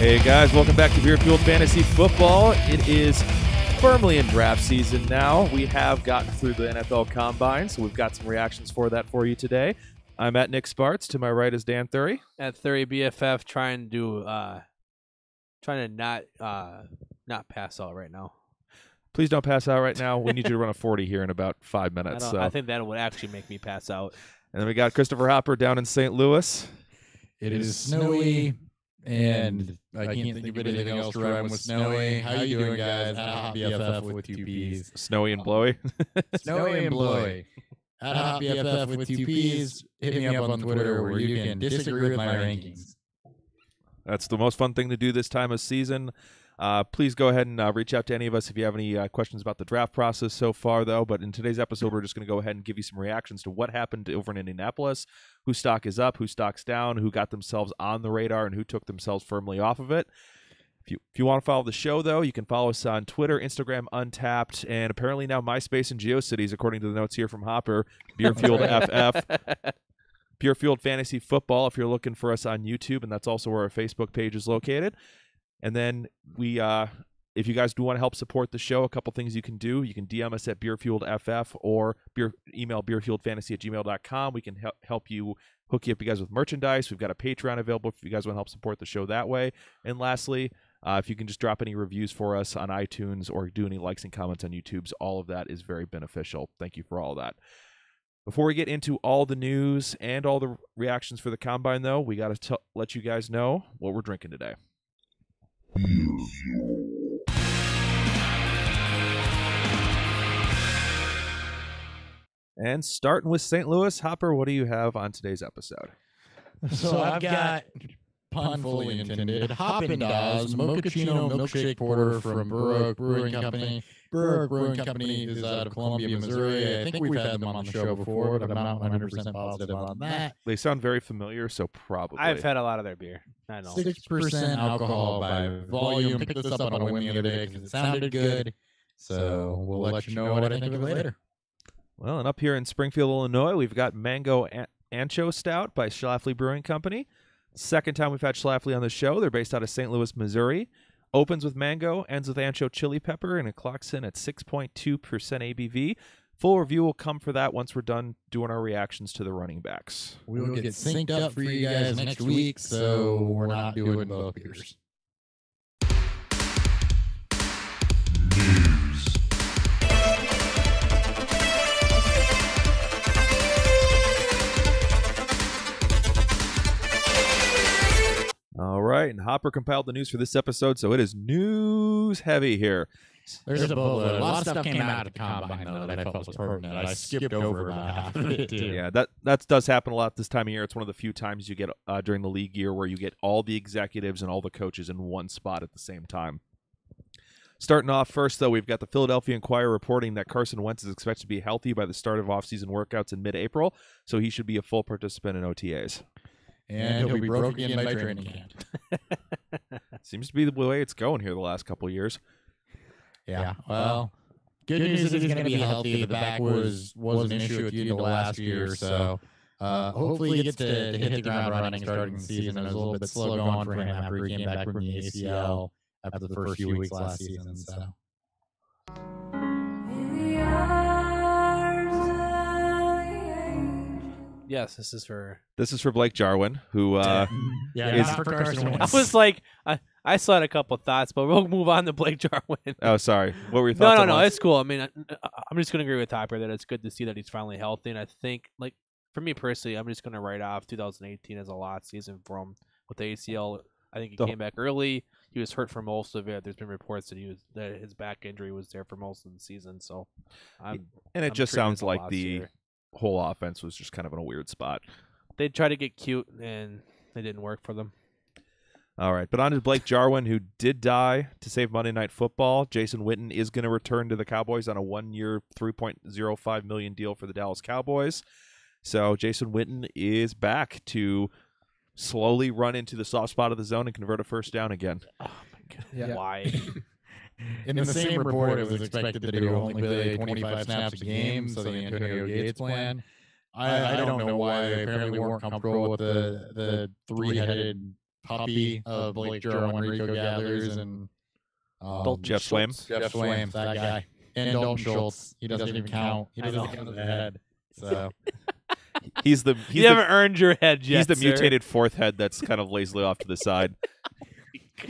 Hey guys, welcome back to Beer Fueled Fantasy Football. It is firmly in draft season now. We have gotten through the NFL Combine, so we've got some reactions for that for you today. I'm at Nick Sparts. To my right is Dan Thury. At Thury BFF, trying to not pass out right now. Please don't pass out right now. We need you to run a 40 here in about 5 minutes. I think that would actually make me pass out. And then we got Christopher Hopper down in St. Louis. It is snowy, and I can't think of anything else to rhyme with snowy. How you doing, guys? At Hot BFF with 2 P's. Snowy and blowy. Snowy and blowy. At Hot BFF with 2 P's. Hit me up on Twitter where you can disagree with my rankings. That's the most fun thing to do this time of season. Please go ahead and reach out to any of us if you have any questions about the draft process so far, though. But in today's episode, we're just going to go ahead and give you some reactions to what happened over in Indianapolis, whose stock is up, whose stock's down, who got themselves on the radar, and who took themselves firmly off of it. If you want to follow the show, though, you can follow us on Twitter, Instagram, Untapped, and apparently now MySpace and GeoCities, according to the notes here from Hopper, Beer Fueled FF. Pure Fueled Fantasy Football if you're looking for us on YouTube, and that's also where our Facebook page is located. And then we, if you guys do want to help support the show, a couple things you can do. You can DM us at BeerFueledFF or email beerfueledfantasy@gmail.com. We can help you, hook you up, you guys, with merchandise. We've got a Patreon available if you guys want to help support the show that way. And lastly, if you can just drop any reviews for us on iTunes or do any likes and comments on YouTube, all of that is very beneficial. Thank you for all that. Before we get into all the news and all the reactions for the Combine, though, we got to let you guys know what we're drinking today. And starting with St. Louis, Hopper, what do you have on today's episode? So I've got, pun fully intended, Haagen-Dazs Mochaccino Milkshake Porter from Burrough Brewing Company. Burrough Brewing Company is out of Columbia, Missouri. I think we've had them on the show before, but I'm not 100% positive on that. They sound very familiar, so probably. I've had a lot of their beer. I know. 6% alcohol by volume. Picked this up on a whim the other day because it sounded good. So we'll let you know what I think of it later. Well, and up here in Springfield, Illinois, we've got Mango Ancho Stout by Schlafly Brewing Company. Second time we've had Schlafly on the show. They're based out of St. Louis, Missouri. Opens with mango, ends with ancho chili pepper, and it clocks in at 6.2% ABV. Full review will come for that once we're done doing our reactions to the running backs. We'll get synced up for you guys next week, so we're not doing both beers. All right, and Hopper compiled the news for this episode, so it is news heavy here. There's a boatload. A lot of stuff came out of the Combine, though, that I felt was pertinent. I skipped over about half of it, too. Yeah, that does happen a lot this time of year. It's one of the few times you get during the league year where you get all the executives and all the coaches in one spot at the same time. Starting off first, though, we've got the Philadelphia Inquirer reporting that Carson Wentz is expected to be healthy by the start of offseason workouts in mid-April, so he should be a full participant in OTAs. And he'll be broke again by training camp. Seems to be the way it's going here the last couple of years. Yeah, well, good news is he's going to be healthy. The back was an issue at the end of last year, so hopefully he gets to hit the ground running starting the season. It was a little bit slow going for him after he came back from the ACL after the first few weeks last season. So. Yes, this is for Blake Jarwin, who not for Carson Wentz. I was like, I still had a couple of thoughts, but we'll move on to Blake Jarwin. Oh, sorry. What were your thoughts? No, it's cool. I mean, I'm just going to agree with Hopper that it's good to see that he's finally healthy, and I think, like, for me personally, I'm just going to write off 2018 as a lost season for him with the ACL. I think he came back early. He was hurt for most of it. There's been reports that his back injury was there for most of the season. So, and it just sounds like the whole offense was just kind of in a weird spot. They tried to get cute, and it didn't work for them. All right, but on to Blake Jarwin, who did die to save Monday Night Football. Jason Witten is going to return to the Cowboys on a 1-year, $3.05 million deal for the Dallas Cowboys. So Jason Witten is back to slowly run into the soft spot of the zone and convert a first down again. Oh, my God. Yeah. Why? In the same report, it was expected that he would only play 25 snaps a game, so the Antonio Gates plan. I don't know why they apparently weren't comfortable with the three-headed puppy of Blake Jarwin, Rico Gathers, and Jeff Swaim. Jeff Swaim, that guy. And Dalton Schultz. He doesn't even count. He doesn't count the head. So He's you the haven't earned your head yet. he's the sir. mutated fourth head that's kind of lazily off to the side.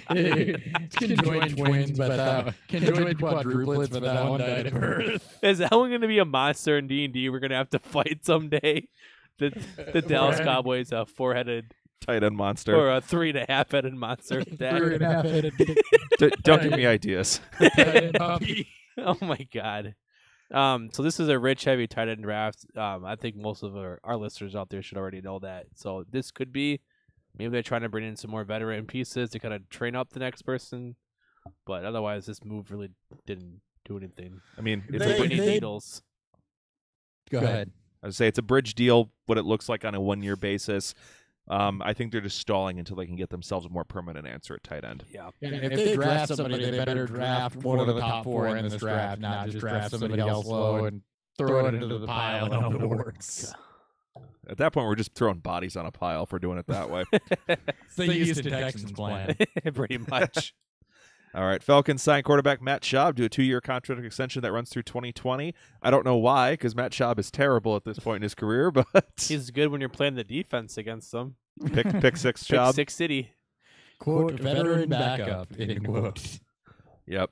conjoined twins, but conjoined quadruplets, but that one died at birth. Is that one going to be a monster in D&D? We're going to have to fight someday. The Dallas Cowboys, a 4-headed Tight end monster. or a 3.5-headed monster. Don't give me ideas. Oh my god. So this is a rich, heavy tight end draft. I think most of our listeners out there should already know that. So this could be maybe they're trying to bring in some more veteran pieces to kind of train up the next person. But otherwise, this move really didn't do anything. I mean, it's They- a Bring in they- needles. Go ahead. I would say it's a bridge deal. What it looks like on a 1-year basis. I think they're just stalling until they can get themselves a more permanent answer at tight end. Yeah. If they draft somebody, they better draft one of the top 4 in this draft, not just draft somebody else low and throw it into the pile and hope it works. At that point, we're just throwing bodies on a pile for doing it that way. It's the Houston Texans plan. Pretty much. All right, Falcons signed quarterback Matt Schaub to a 2-year contract extension that runs through 2020. I don't know why, because Matt Schaub is terrible at this point in his career, but He's good when you're playing the defense against them. pick six Schaub. Pick 6 City. Quote, veteran backup, in quote. Yep.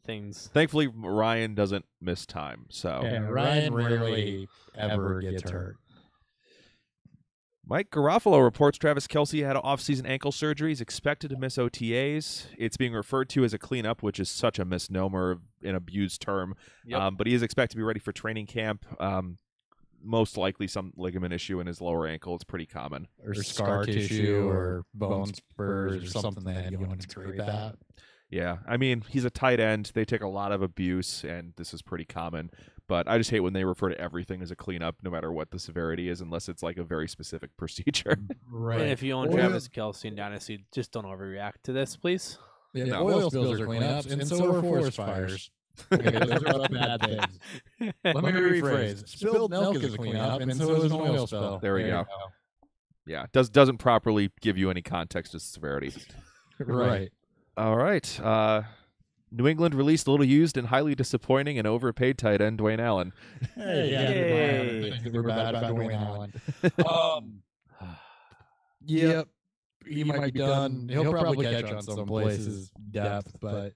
Things. Thankfully, Ryan doesn't miss time. So Yeah, Ryan rarely ever gets hurt. Mike Garofalo reports Travis Kelce had an offseason ankle surgery. He's expected to miss OTAs. It's being referred to as a cleanup, which is such a misnomer, an abused term. Yep. But he is expected to be ready for training camp. Most likely some ligament issue in his lower ankle. It's pretty common. Or scar tissue or bone spurs or something that you want to scrape at. Yeah, I mean, he's a tight end. They take a lot of abuse, and this is pretty common. But I just hate when they refer to everything as a cleanup, no matter what the severity is, unless it's like a very specific procedure. Right. And if you own Travis Kelce and Dynasty, just don't overreact to this, please. Yeah, No. oil spills are cleanups, and so are forest fires. Okay, those are both bad things. Let me rephrase. Spilled milk is a cleanup, and so is an oil spill. There we go. Yeah, doesn't properly give you any context to severity. Right. All right. New England released a little used and highly disappointing and overpaid tight end Dwayne Allen. Hey, Yay. yeah, we're bad about Dwayne Allen. Yep, he might be done. He'll probably catch on some places depth, but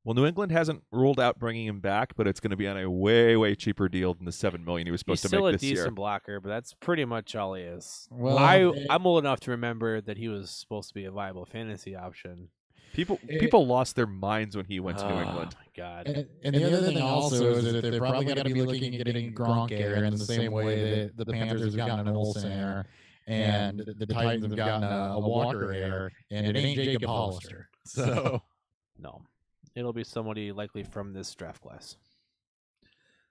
Well, New England hasn't ruled out bringing him back, but it's going to be on a way, way cheaper deal than the $7 million he was supposed He's to still a make this decent year. blocker, but that's pretty much all he is. well, I'm old enough to remember that he was supposed to be a viable fantasy option. People lost their minds when he went to New England. Oh, my God. And the other thing also is that they're probably going to be looking at getting Gronk air in the same way that the Panthers have gotten an Olsen air, and the Titans have gotten a Walker air, and it ain't Jacob Hollister. So No. It'll be somebody likely from this draft class.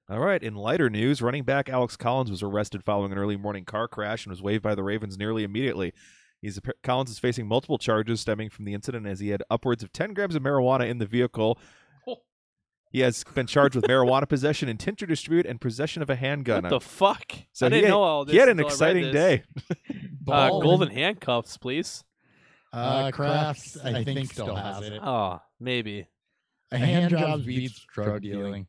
All right. In lighter news, running back Alex Collins was arrested following an early morning car crash and was waived by the Ravens nearly immediately. Collins is facing multiple charges stemming from the incident as he had upwards of 10 grams of marijuana in the vehicle. He has been charged with marijuana possession, intent to distribute, and possession of a handgun. What the fuck? So I didn't he had, know all this. He had an until I read exciting this. day. Golden handcuffs, please. Crafts, I think, still has it. Oh, maybe. A hand job beats drug dealing.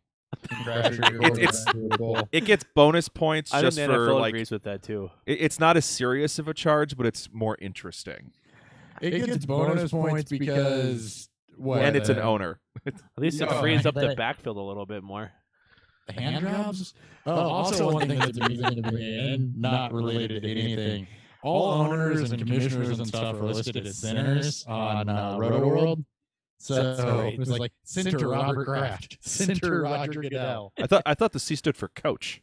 It gets bonus points I just think the for NFL like. agrees with that too. It's not as serious of a charge, but it's more interesting. It gets bonus points because what? And it's an owner. At least it Yeah, frees up the but- backfield a little bit more. Hand jobs? Also one thing that's amusing to me and not related to anything. All owners and commissioners and stuff are listed as sinners on Roto-World. So it was like Center Robert Kraft, Center Roger Goodell. I thought the C stood for coach.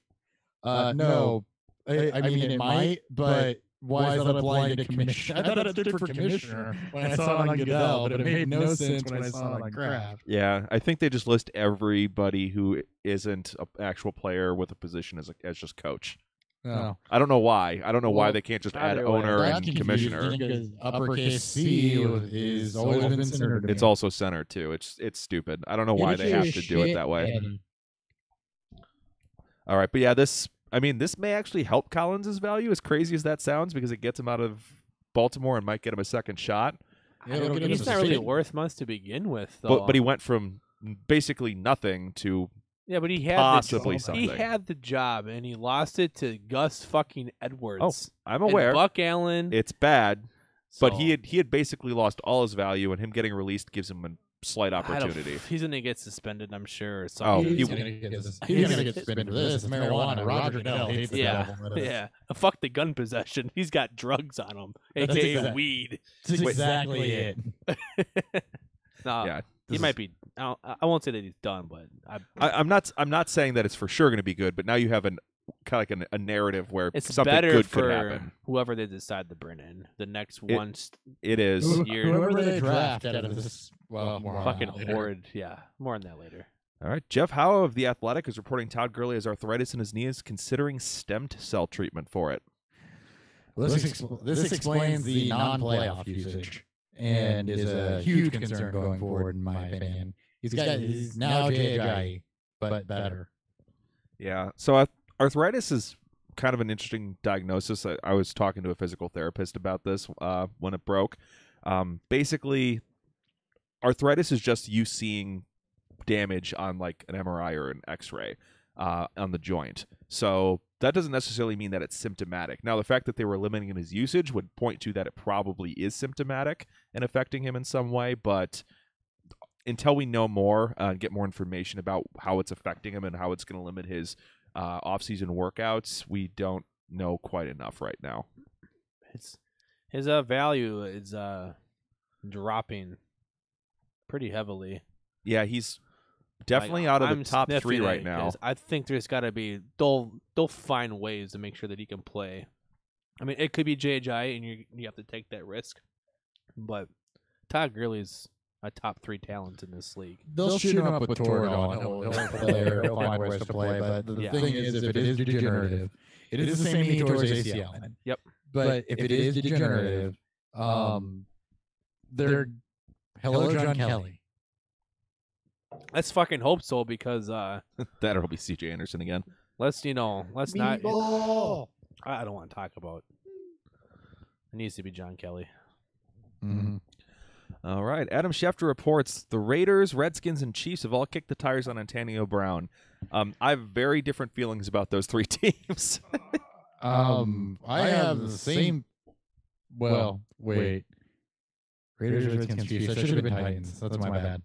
No, I mean it might, but why is that applying to commissioner? I thought it stood for commissioner when I saw it on Goodell, but it made no sense when I saw it on Kraft. Yeah, I think they just list everybody who isn't an actual player with a position as just coach. No. I don't know why. I don't know why Well, they can't just add either way. owner That's and confusing commissioner. because uppercase C is always been center to me. It's also center too. It's stupid. I don't know why they have to do it that way. All right, but yeah, this may actually help Collins' value, as crazy as that sounds, because it gets him out of Baltimore and might get him a second shot. He's not really worth much to begin with, though. But he went from basically nothing to but he had possibly something. He had the job, and he lost it to Gus fucking Edwards. Oh, I'm aware. And Buck Allen. It's bad, but he had basically lost all his value, and him getting released gives him a slight opportunity. He's gonna get suspended, I'm sure. Or something. He's gonna get suspended for this. It's marijuana. Roger Goodell hates the devil. Yeah. Fuck the gun possession. He's got drugs on him, aka weed. That's exactly it. No, he might be. I won't say that he's done, but I'm not saying that it's for sure going to be good. But now you have kind of like a narrative where it's something better good for could happen. Whoever they decide to bring in the next one. It is whoever they draft out of this. Well, fucking horrid. Yeah, more on that later. All right, Jeff Howe of The Athletic is reporting Todd Gurley has arthritis in his knee, is considering stem cell treatment for it. Well, this explains the non-playoff usage, and is a huge concern going forward, in my opinion. He's now J.J., but better. Yeah, so arthritis is kind of an interesting diagnosis. I was talking to a physical therapist about this when it broke. Basically, arthritis is just you seeing damage on like an MRI or an X-ray on the joint. So that doesn't necessarily mean that it's symptomatic. Now, the fact that they were limiting his usage would point to that it probably is symptomatic and affecting him in some way, but until we know more and get more information about how it's affecting him and how it's going to limit his off-season workouts, we don't know quite enough right now. His value is dropping pretty heavily. Yeah, he's definitely out of the top 3 right now. I think there's got to be they'll find ways to make sure that he can play. I mean, it could be JJ, and you have to take that risk. But Todd Gurley's a top 3 talent in this league. They'll shoot him up with Toradol, and he'll play or he'll find ways to play. But the thing is, if it is degenerative, it is the same knee towards ACL. Yep. But if it is degenerative, they're hello John Kelly. Let's fucking hope so, because that'll be CJ Anderson again. Let's not. I don't want to talk about. It needs to be John Kelly. Mm-hmm. All right. Adam Schefter reports the Raiders, Redskins, and Chiefs have all kicked the tires on Antonio Brown. I have very different feelings about those 3 teams. I have the same. Well, wait. Raiders, Redskins, Chiefs. That should have been Titans. That's my bad.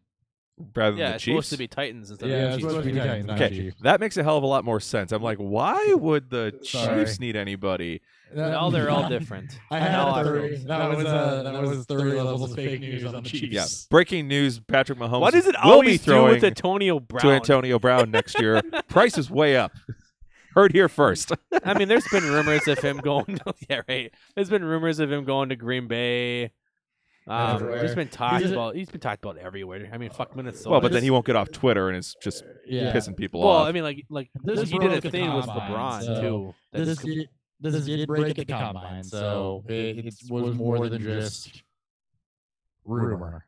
Rather than the it's Chiefs? supposed to be Titans instead of it's Chiefs. supposed to be Titans, not Okay, Chiefs. that makes a hell of a lot more sense. I'm like, why would the Chiefs need anybody? They're all different. I had that was 30 levels of fake news on the Chiefs. Yeah. Breaking news: Patrick Mahomes. What does it will always be do throwing with Antonio Brown? to Antonio Brown next year. Price is way up. Heard here first. I mean, there's been rumors of him going. There's been rumors of him going to Green Bay. He's been talked about everywhere. I mean, fuck Minnesota. Well, but then he won't get off Twitter and is just pissing people off. Well, I mean, like he did a thing with LeBron too. This did break at the combine, so it was more than just rumor.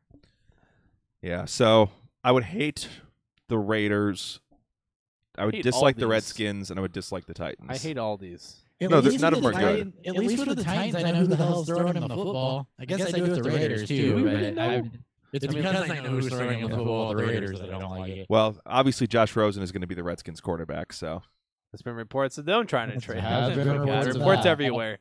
Yeah, so I would hate the Raiders. I would dislike the Redskins, and I would dislike the Titans. I hate all these. No, none of them are good. At least for the Titans, I know who the hell's throwing him the football. I guess I do with the Raiders, too. It's because I know who's throwing him the football with the Raiders that I don't like it. Well, obviously, Josh Rosen is going to be the Redskins quarterback, so. There's been reports of them trying to trade. Reports everywhere.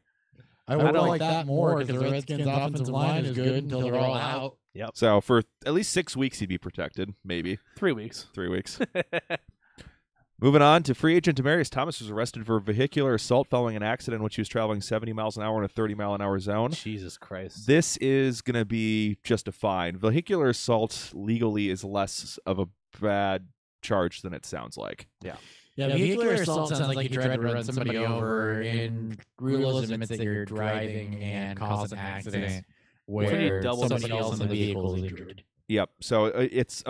I would like that more because the Redskins' offensive line is good until they're all out. Yep. So for at least 6 weeks, he'd be protected, maybe. 3 weeks. 3 weeks. Moving on to free agent Demaryius Thomas was arrested for vehicular assault following an accident in which he was traveling 70 miles an hour in a 30-mile-an-hour zone. Jesus Christ. This is going to be just a fine. Vehicular assault legally is less of a bad charge than it sounds like. Yeah. Yeah, vehicular assault sounds like you tried to run somebody over, and rules admits that you're driving and cause an accident where somebody else in the vehicle is injured. Yep. So it's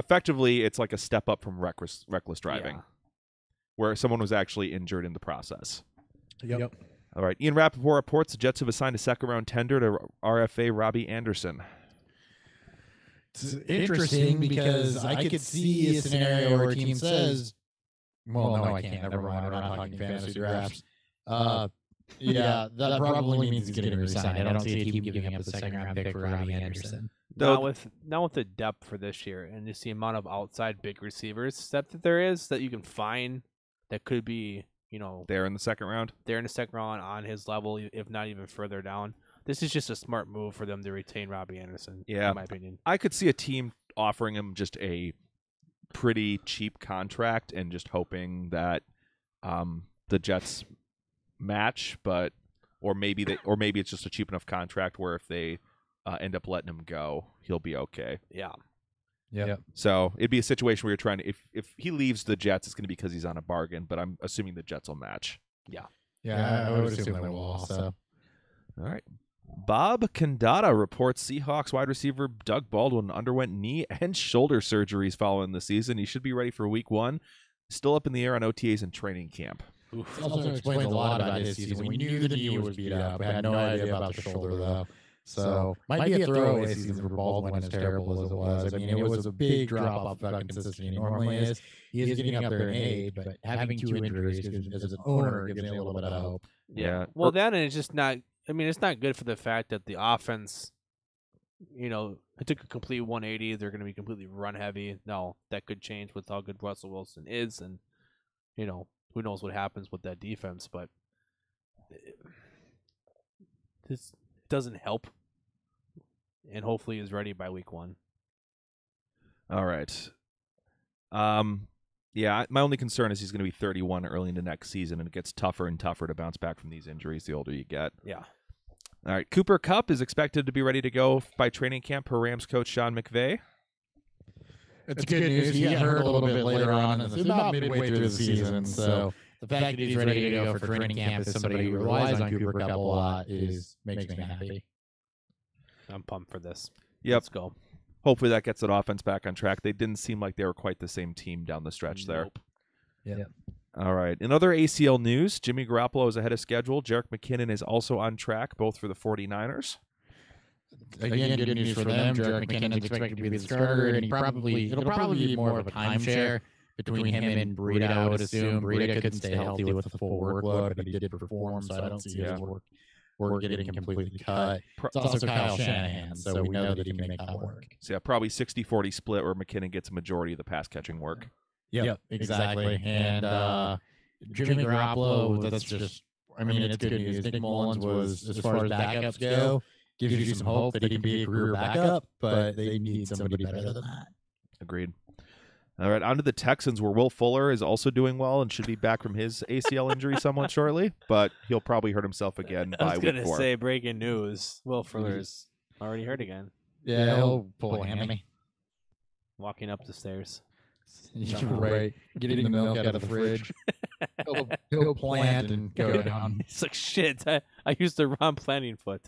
like a step up from reckless driving. Yeah. Where someone was actually injured in the process. Yep. All right. Ian Rappaport reports the Jets have assigned a second-round tender to RFA Robbie Anderson. It's interesting because I could see a scenario where a team says, well, no, I can't. Never mind. We're not talking fantasy drafts. Yeah, that probably means he's getting re-signed. I don't see a team giving up the second-round pick for Robbie Anderson. Now with the depth for this year and just the amount of outside big receivers that there is that you can find that could be, there in the second round. They're in the second round on his level, if not even further down. This is just a smart move for them to retain Robbie Anderson. Yeah, in my opinion. I could see a team offering him just a pretty cheap contract and just hoping that the Jets match, or maybe it's just a cheap enough contract where if they end up letting him go, he'll be okay. Yeah. Yep. So it'd be a situation where you're trying to, if he leaves the Jets, it's going to be because he's on a bargain, but I'm assuming the Jets will match. Yeah. Yeah, I would assume they will also. All right. Bob Condata reports Seahawks wide receiver Doug Baldwin underwent knee and shoulder surgeries following the season. He should be ready for week 1. Still up in the air on OTAs and training camp. It also explains a lot about his season. We knew the knee was beat up. We had no idea about the shoulder, though. So, might be a throwaway season for Baldwin, as terrible as it was. I mean, it was a big drop-off about consistency. He normally is. He is getting up there in age, but having 2 injuries as an owner gives me a little bit of hope. Yeah. Well, then it's just not – I mean, it's not good for the fact that the offense, it took a complete 180. They're going to be completely run-heavy. Now, that could change with how good Russell Wilson is, and, who knows what happens with that defense, but this doesn't help, and hopefully is ready by week 1. All right. Yeah, my only concern is he's going to be 31 early into next season, and it gets tougher and tougher to bounce back from these injuries the older you get. Yeah. All right, Cooper Kupp is expected to be ready to go by training camp per Rams coach Sean McVay. It's good news. He got hurt a little bit later on, about midway through the season. So the fact that he's ready to go for training camp as somebody who relies on Cooper Kupp a lot makes me happy. I'm pumped for this. Yep. Let's go. Hopefully that gets that offense back on track. They didn't seem like they were quite the same team down the stretch there. Yep. All right. In other ACL news, Jimmy Garoppolo is ahead of schedule. Jerick McKinnon is also on track, both for the 49ers. Again, good news for them. Jerick McKinnon is expected to be the starter, and it'll probably be more of a timeshare between him and Breida, I would assume. Breida couldn't stay healthy with the full workload, but he did perform, so I don't see his work getting completely cut. It's also Kyle Shanahan, so we know that he can make that work. So yeah, probably 60-40 split where McKinnon gets a majority of the pass-catching work. Yep, exactly. And Jimmy Garoppolo, that's just, it's good news. Nick Mullins was, as far as backups go, gives you some hope that he can be a career backup, but they need somebody better than that. Agreed. All right, on to the Texans, where Will Fuller is also doing well and should be back from his ACL injury somewhat shortly, but he'll probably hurt himself again by week 4. I was going to say, breaking news, Will Fuller's already hurt again. Yeah, he'll pull a hammy. Walking up the stairs. You're right. Getting the milk out of the fridge. he'll plant and go down. It's like, shit, I used the wrong planting foot.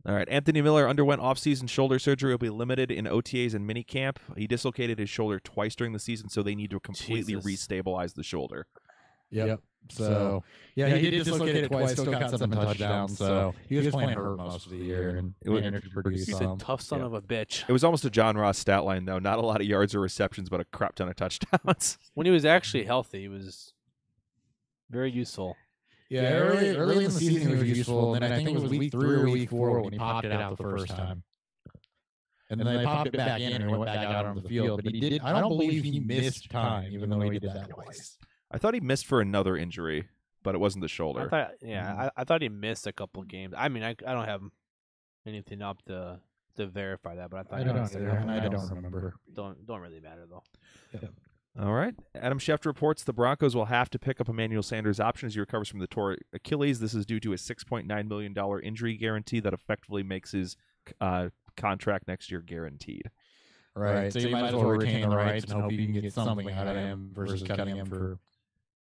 All right, Anthony Miller underwent off-season shoulder surgery. Will be limited in OTAs and minicamp. He dislocated his shoulder twice during the season, so they need to completely restabilize the shoulder. Yep. So, yeah, he did dislocate it twice, still got 7 touchdowns, so he was playing hurt most of the year, and he's a tough son of a bitch. It was almost a John Ross stat line, though. Not a lot of yards or receptions, but a crap ton of touchdowns. When he was actually healthy, he was very useful. Yeah, early in the season he was useful, and then I think it was week 3 or week 4 when he popped it out the first time. And then they popped it back in and he went back out onto the field. But I don't believe he missed time, even though he did that twice. I thought he missed for another injury, but it wasn't the shoulder. I thought he missed a couple games. I mean, I don't have anything up to verify that, but I thought I don't remember. Don't really matter though. Yeah. All right. Adam Schefter reports the Broncos will have to pick up Emmanuel Sanders' option as he recovers from the torn Achilles. This is due to a $6.9 million injury guarantee that effectively makes his contract next year guaranteed. Right. So you might as well retain the rights and hope you can get something out of him versus cutting him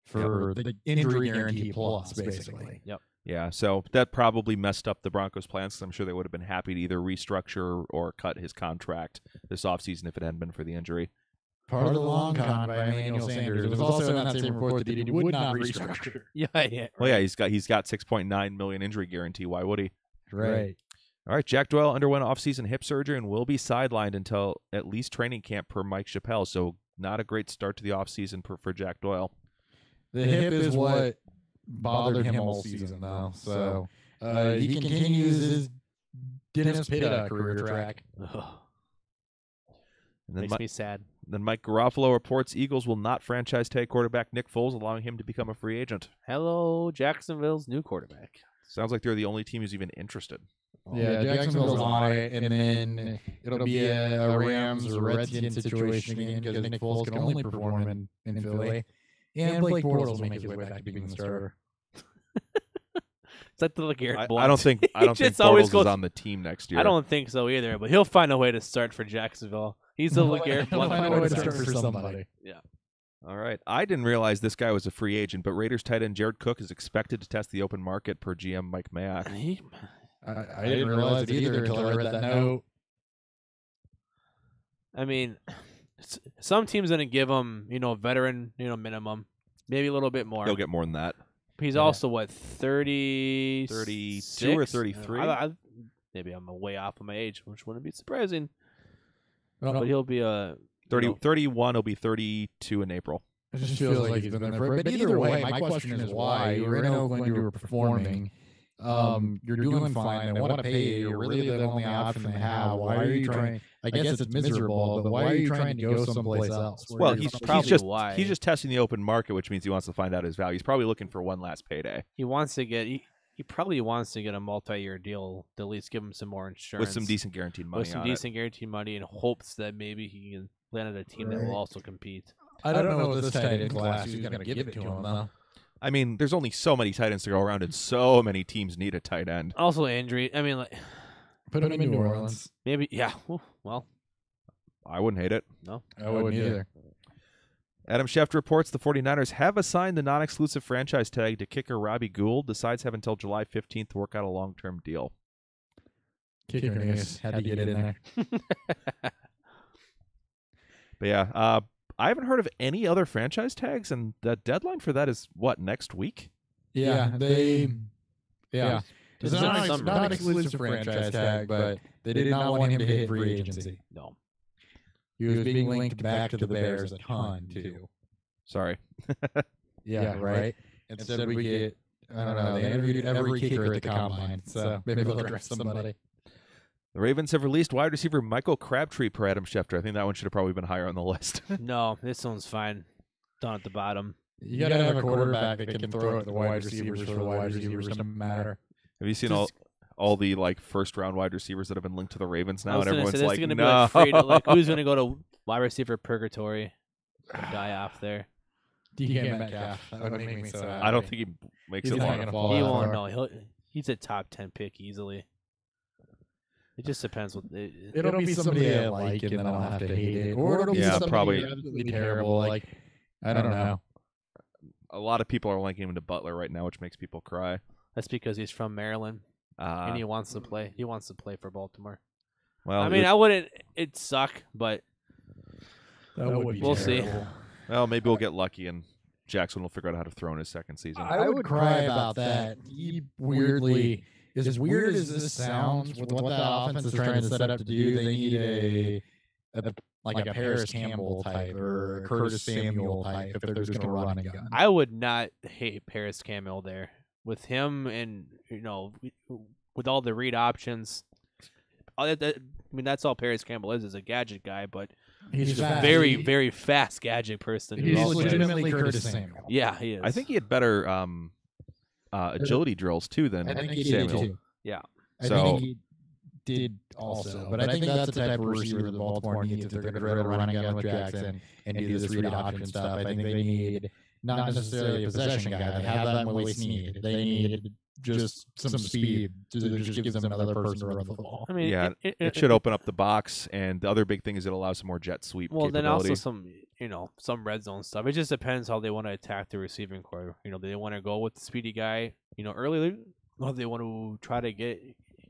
for the injury guarantee plus, basically. Yep. Yeah, so that probably messed up the Broncos' plans because I'm sure they would have been happy to either restructure or cut his contract this offseason if it hadn't been for the injury. Part of the long con by Emmanuel Sanders. It was also in that same report that he would not restructure. Yeah. Well, yeah, he's got $6.9 million injury guarantee. Why would he? Right. All right, Jack Doyle underwent off-season hip surgery and will be sidelined until at least training camp per Mike Chappelle. So not a great start to the offseason for Jack Doyle. The hip is what bothered him all season, though. So he continues his Dennis Pitta career track. And then Makes me sad. Then Mike Garofalo reports Eagles will not franchise tag quarterback Nick Foles, allowing him to become a free agent. Hello, Jacksonville's new quarterback. Sounds like they're the only team who's even interested. Yeah, Jacksonville's on it, and then it'll be a Rams or Redskins situation again because Nick Foles can only perform in Philly. And Blake Bortles will make his way back to being the starter. It's like the Garrett Blunt. I don't think just always Bortles is on the team next year. I don't think so either, but he'll find a way to start for Jacksonville. He's the LeGarrette Blunt. He'll find a way to start for somebody. Yeah. All right. I didn't realize this guy was a free agent, but Raiders tight end Jared Cook is expected to test the open market per GM Mike Mayock. I didn't realize it either until I read that note. I mean, some teams going to give him, veteran, minimum, maybe a little bit more. He'll get more than that. He's also, 30? 32 or 33? Maybe I'm way off of my age, which wouldn't be surprising. Well, but he'll be 31. He'll be 32 in April. It just feels like he's been there for. But either way, my question is why. You were in Oakland, you were performing. You're doing fine. They want to pay you. You're really the only option they have. Why are you trying? I guess it's miserable, but why are you trying to go someplace else? Well, he's just testing the open market, which means he wants to find out his value. He's probably looking for one last payday. He wants to get. He probably wants to get a multi-year deal to at least give him some more insurance with some decent guaranteed money. Guaranteed money, in hopes that maybe he can land at a team that will also compete. I don't know if this tight end class who's going to give it to him though. I mean, there's only so many tight ends to go around, and so many teams need a tight end. Also, injury. I mean, put him in New Orleans. Maybe, yeah. Well, I wouldn't hate it. No, I wouldn't either. Adam Schefter reports the 49ers have assigned the non-exclusive franchise tag to kicker Robbie Gould. The sides have until July 15th to work out a long-term deal. Kicker news had to get in there. But yeah, I haven't heard of any other franchise tags, and the deadline for that is what, next week? Yeah. It's not exclusive franchise tag, but they did not want him to hit free agency. No. He was being linked back to the Bears a ton, too. Sorry. Yeah, right? Instead we get, I don't know, they interviewed every kicker at the Combine, so maybe they'll address somebody. The Ravens have released wide receiver Michael Crabtree per Adam Schefter. I think that one should have probably been higher on the list. No, this one's fine. Down at the bottom. You got to have a quarterback that can throw at the wide receivers for the wide receivers to matter. Have you seen all the first-round wide receivers that have been linked to the Ravens now? And everyone's like, gonna no. Be who's going to go to wide receiver purgatory and die off there? DK Metcalf. That would make me so happy. I don't think he makes it long. He won't know. He's a top 10 pick easily. It just depends. It'll be somebody I like, and then I'll have to hate it. Or it'll be somebody probably absolutely terrible. I don't know. A lot of people are linking him to Butler right now, which makes people cry. That's because he's from Maryland, and he wants to play. He wants to play for Baltimore. Well, I mean, I wouldn't. It'd suck, but we'll see. Well, maybe we'll get lucky, and Jackson will figure out how to throw in his second season. I would cry about that. He weirdly, as weird as this sounds, with what that offense is trying to set up to do, they need a Paris Campbell type or a Curtis Samuel type if they're just going to run and gun. I would not hate Paris Campbell there. With him and, with all the read options, that's all Paris Campbell is a gadget guy, but he's a very, very fast gadget person. He's legitimately Curtis Samuel. Yeah, he is. I think he had better agility drills, too, than I think he Samuel. did, too. Yeah. I think he did also, but I think that's the type of receiver that Baltimore needs if they're going to run again with Jackson and do this read option stuff. I think they need not necessarily a possession guy. They have that in Willie Snead. They need just some speed to just give them another person to run the ball. I mean, yeah, it should open up the box, and the other big thing is it allows some more jet sweep capability. Then also some red zone stuff. It just depends how they want to attack the receiving core. Do they want to go with the speedy guy, early, or they want to try to get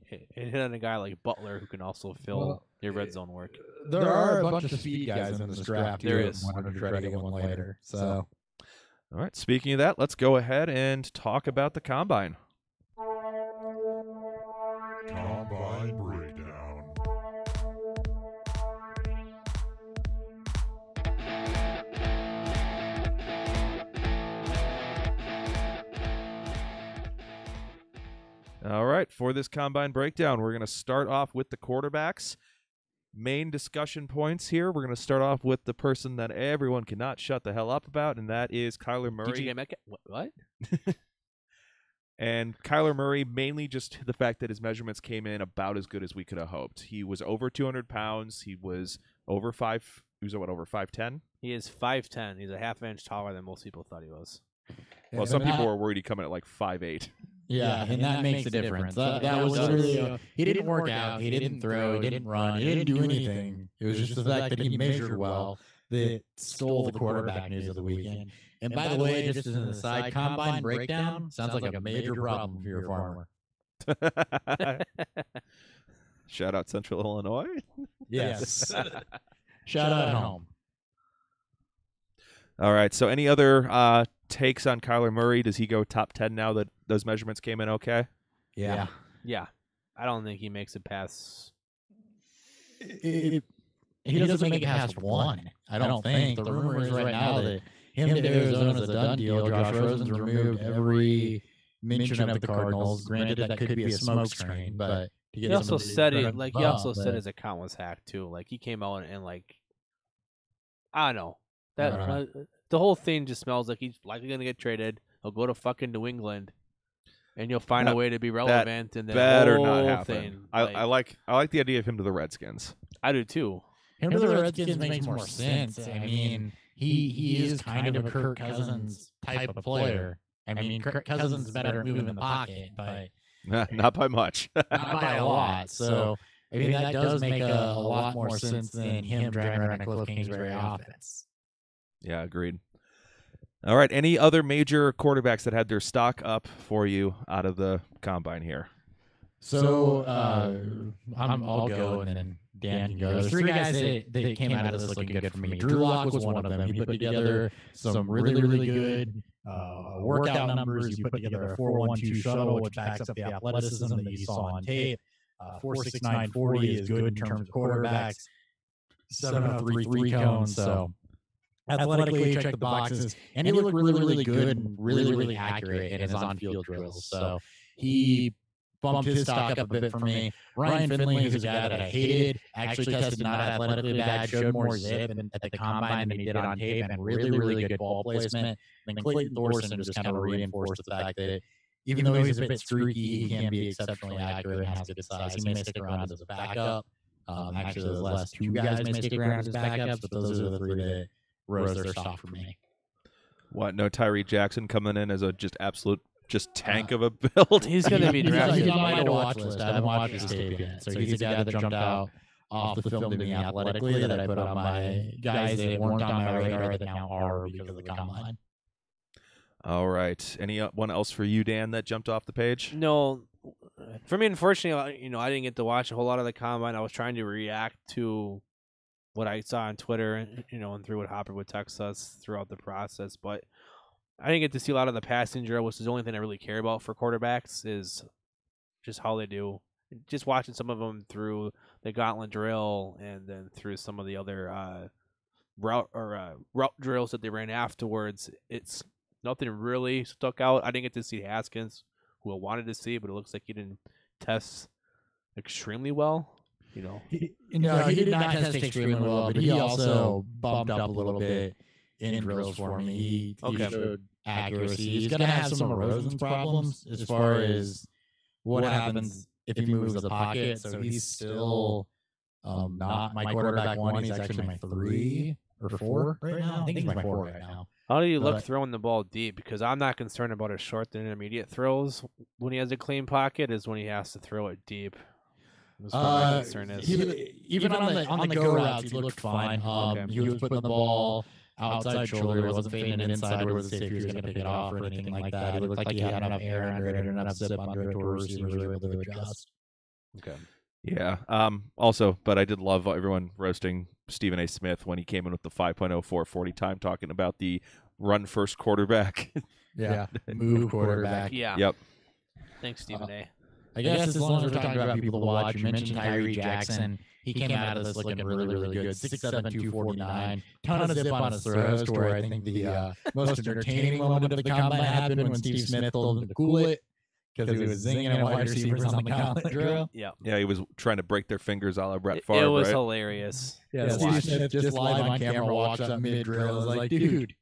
hit on a guy like Butler who can also fill your red zone work. There are a bunch of speed guys in this draft. There is. I wanted to try to get one later. So, all right. Speaking of that, let's go ahead and talk about the Combine. Combine Breakdown. All right, for this combine breakdown, we're going to start off with the quarterbacks. Main discussion points here. We're going to start off with the person that everyone cannot shut the hell up about, and that is Kyler Murray. DJ Metcalf? What? And Kyler Murray, mainly just the fact that his measurements came in about as good as we could have hoped. He was over 200 pounds. He was over 5. He was over 5'10"? He is 5'10". He's a half inch taller than most people thought he was. Well, some people were worried he'd come in at like 5'8". Yeah, and that makes a difference. That was literally, he didn't work out, he didn't throw, he didn't run, he didn't do anything. It was just the fact that he measured well that stole the quarterback news of the weekend. And by the way, just as an aside, combine breakdown sounds like a major problem for your farmer. Shout out Central Illinois. Yes. Shout out home. All right, so any other takes on Kyler Murray? Does he go top 10 now that those measurements came in okay? Yeah. Yeah. I don't think he makes it past. He doesn't make it past 1. I don't think. The rumor is right now that him to Arizona is a done deal. Josh Rosen's removed every mention of the Cardinals. Granted, that could be a smokescreen, but he also said his account was hacked too. Like he came out and like, I don't know. The whole thing just smells like he's likely going to get traded. He'll go to fucking New England, and you'll find a way to be relevant. And then better not happen. Thing, I like the idea of him to the Redskins. I do too. Him to the Redskins makes more sense. I mean, he is kind of a Kirk Cousins type of player. I mean, Kirk Cousins is better at moving in the pocket, but not by much. Not by a lot. So I mean, that does make a lot more sense than him driving around a Cliff Kingsbury offense. Yeah, agreed. All right, any other major quarterbacks that had their stock up for you out of the combine here? So I'll go, and then Dan can go. There's 3 guys that came out of this looking good for me. Drew Lock was one of them. He put together some really, really good workout numbers. He put together a 4.12 shuttle, which backs up the athleticism that you saw on tape. 4.69 40 is good in terms of quarterbacks. 7.03 3-cone, so athletically he checked the boxes, and he looked really, really good and really, really accurate in his on-field drills. So he bumped his stock up a bit for me. Ryan Finley, who's a guy that I hated, actually tested not athletically bad, showed more zip at the combine than he did on tape, and really, really good ball placement. And then Clayton Thorson just kind of reinforced the fact that even though he's a bit streaky, he can be exceptionally accurate and has good size. He may stick around as a backup. Actually, those last 2 guys may stick around as backups, but those are the 3 that rose their stock for me. What? No Tyree Jackson coming in as a just absolute tank of a build. He's going to be drafted. He's on my watch list. I haven't watched his tape yet. So he's a guy that jumped out off the film to me athletically that I put on my guys that weren't on my radar that now are because of the combine. All right. Anyone else for you, Dan, that jumped off the page? No. For me, unfortunately, I didn't get to watch a whole lot of the combine. I was trying to react to what I saw on Twitter, and through what Hopper would text us throughout the process. But I didn't get to see a lot of the passing drill, which is the only thing I really care about for quarterbacks is just how they do. Just watching some of them through the gauntlet drill and then through some of the other route drills that they ran afterwards, it's nothing really stuck out. I didn't get to see Haskins, who I wanted to see, but it looks like he didn't test extremely well. He did not test extremely well, but he also bumped up a little bit in drills for me. He showed accuracy. He's going to have some erosion problems as far as what happens if he moves the pocket. So he's still not my quarterback 1. He's actually my 3 or 4 right now. I think he's my 4 right now. How do you look throwing the ball deep? Because I'm not concerned about his short and intermediate throws when he has a clean pocket is when he has to throw it deep. My concern is. Even on the go routes, he looked fine. He was putting the ball outside shoulder. He wasn't fading it inside where the safety was going to pick it off or anything like that. It looked like he had enough air under it and enough zip under it to where receivers were able to adjust. Okay. Yeah. Also, but I did love everyone roasting Stephen A. Smith when he came in with the 5.04 40 time talking about the run first quarterback. Yeah. Move quarterback. Yeah. Yep. Thanks, Stephen A. I guess as long as we're talking about people to watch, you mentioned Tyree Jackson. He came out of this looking really, really good. 6'7", 249. Ton of zip on his throws to where I think the most entertaining moment of the combine happened when Steve Smith told him to cool it. because he was zinging at wide receivers on the gauntlet drill. Yeah. Yeah, he was trying to break their fingers a la Brett It Favre, was right? hilarious. Yeah, to Steve watch. Smith just live on camera walks up mid-drill. I was like, dude,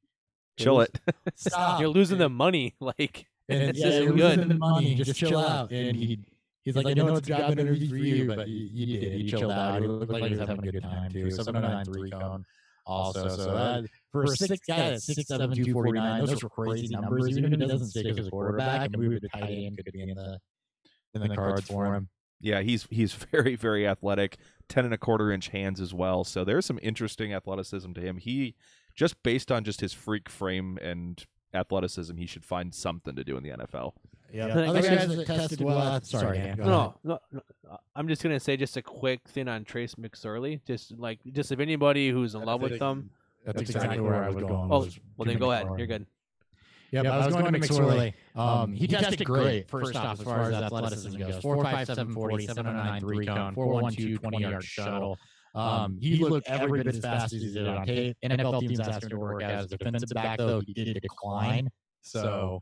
Chill it. stop. You're losing the money. Like, And this yeah, isn't you're good. losing the money. Just chill out. And he's like, I know it's a job interview for you, but you did. He chilled out. He looked like he was having a good time, too. 709 3-cone also. So that, for a 6 guy at 6'7", 249, those were crazy numbers. Even if he doesn't stick as a quarterback, and we would tight end could be in the cards for him. Yeah, he's very, very athletic, 10.25-inch hands as well. So there's some interesting athleticism to him. He, just based on just his freak frame and athleticism, he should find something to do in the NFL. Yeah. I Other think guys that tested well. Sorry, Dan. Go ahead. No. I'm just gonna say just a quick thing on Trace McSorley. Just if anybody who's in love with them. That's exactly where I was going. Oh, well then go ahead. You're good. Yeah, I was going to McSorley. He tested great, first off, as far as athleticism goes. 4.57 40, 709 3-cone, 4.12 20-yard shuttle. He looked every bit as fast as he did on tape. NFL teams asked him to work as a defensive back, though. He did decline. So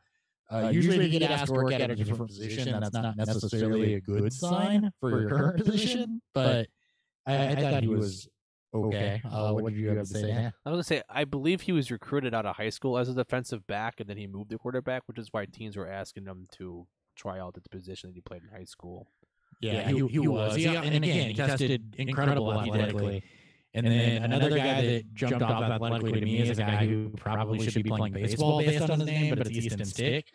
usually if you get asked to work at a different position, that's not necessarily a good sign for your current position. But I thought he was okay. What did you have to say, Dan? I was gonna say I believe he was recruited out of high school as a defensive back, and then he moved to quarterback, which is why teams were asking him to try out at the position that he played in high school. Yeah, he was. And again, he tested incredible athletically. And then another guy that jumped off athletically to me is a guy who probably should be playing baseball based on his name, but it's Easton Stick.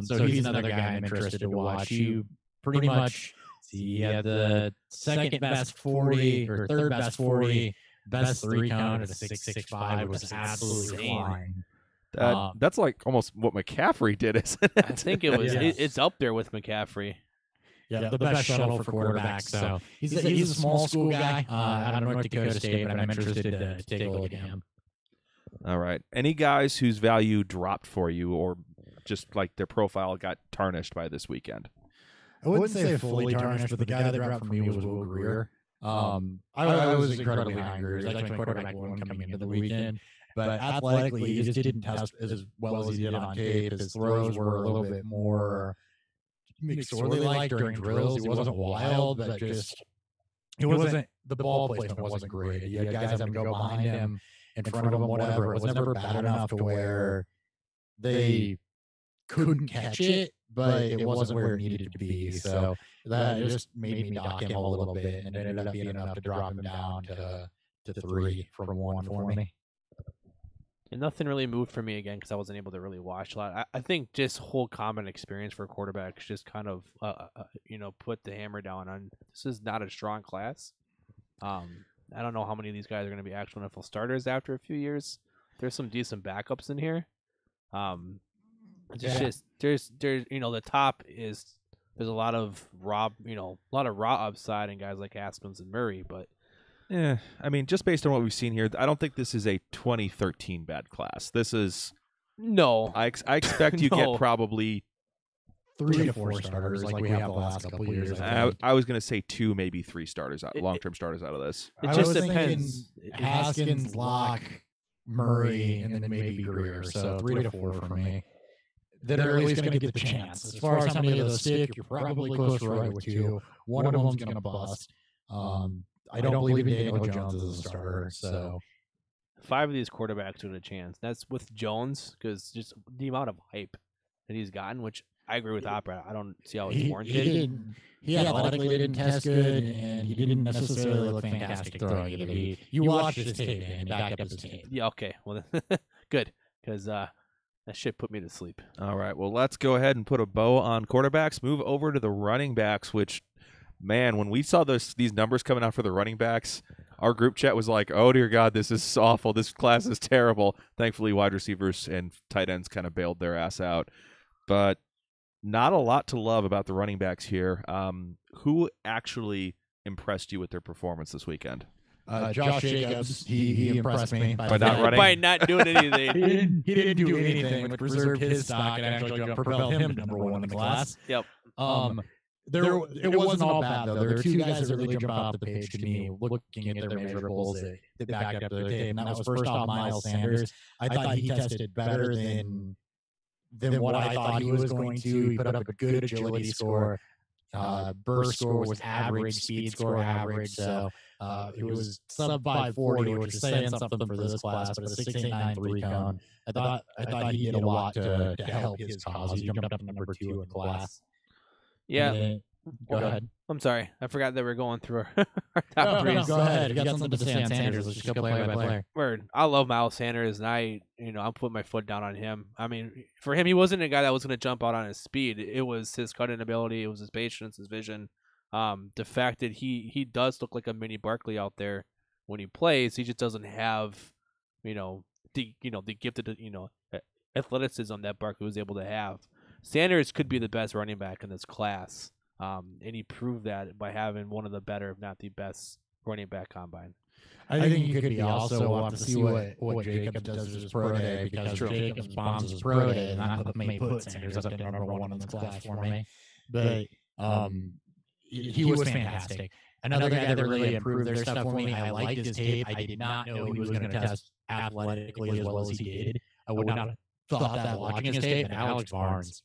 So he's another guy I'm interested to watch. You pretty much he had the second best 40 or third best 40, best 3-cone at a 6.65. It was absolutely flying. That's like almost what McCaffrey did, isn't it? I think it was. Yes. It's up there with McCaffrey. Yeah, the best shuttle for quarterbacks. So he's a small school guy out of North Dakota State, but I'm interested to take a look at him. All right. Any guys whose value dropped for you, or just like their profile got tarnished by this weekend? I wouldn't say fully tarnished, but the guy that dropped for me was Will Greer. I was incredibly high on Greer. He was actually my quarterback one coming into the weekend. But athletically, he just didn't test as well as he did on tape. His throws were a little bit more McSorley-like during drills. He wasn't wild, but just it wasn't. The ball placement wasn't great. You had guys having to go behind him, in front of him, whatever. It was never bad enough to where they couldn't catch it, but it wasn't where it needed to be. So that just made me dock him a little bit, and it ended up being enough to drop him down to 3 from 1 for me. And nothing really moved for me again because I wasn't able to really watch a lot. I think just whole common experience for quarterbacks just kind of put the hammer down on this is not a strong class. I don't know how many of these guys are going to be actual NFL starters after a few years. There's some decent backups in here. There's the top is there's a lot of raw upside in guys like Haskins and Murray, but yeah, I mean, just based on what we've seen here, I don't think this is a 2013 bad class. This is no. I expect you get probably 3 to 4 starters like we have the last couple years. I was going to say 2, maybe 3 starters, long-term starters out of this. It just depends. Haskins, Locke, Murray, and then maybe Greer. So 3 to 4 for me. That are at least going to get the chance. As far as how many of those stick, you're probably close to right with 2. One of them's going to bust. I don't believe in Daniel Jones as a starter. So 5 of these quarterbacks with a chance. That's with Jones because just the amount of hype that he's gotten, which I agree with Opera. I don't see how it's warranted. He athletically didn't test good, and he didn't necessarily look fantastic throwing it. You watched his tape and backed up his tape. Yeah, okay. Well, good because that shit put me to sleep. All right. Well, let's go ahead and put a bow on quarterbacks. Move over to the running backs, which. Man, when we saw these numbers coming out for the running backs, our group chat was like, oh, dear God, this is awful. This class is terrible. Thankfully, wide receivers and tight ends kind of bailed their ass out. But not a lot to love about the running backs here. Who actually impressed you with their performance this weekend? Josh Jacobs, he impressed me by not running, by not doing anything. he didn't do anything, which preserved his stock and actually propelled him to #1 in the class. Yep. It wasn't all bad, though. There were 2 guys that really jumped off the page to me looking at their measurables that backed up their tape, and that was first off Miles Sanders. I thought he tested better than than what I thought he was going to. He put up a good agility score. Burst score was average, speed score average. So it was sub 540, which is saying something for this class, but a 6.893 cone. I thought he did a lot to help his cause. He jumped up to number 2 in class. Yeah. Go ahead. I'm sorry. I forgot that we're going through our top three. No, go ahead. If you got something to say on Sanders, let's just go player by player. Word. I love Miles Sanders, and I'm putting my foot down on him. I mean, for him, he wasn't a guy that was going to jump out on his speed. It was his cutting ability. It was his patience, his vision. The fact that he does look like a mini Barkley out there when he plays. He just doesn't have, the gifted, athleticism that Barkley was able to have. Sanders could be the best running back in this class. And he proved that by having one of the better, if not the best, running back combine. I think he could be also. We'll have to see what Jacobs does his pro day, because Jacobs bombs his pro day, and that may put Sanders up to number 1 in this class for me. But he was fantastic. Another guy that really improved their stuff for me. I liked his tape. I did not know he was going to test athletically as well as he did. I would not have thought that watching his tape. And Alex Barnes.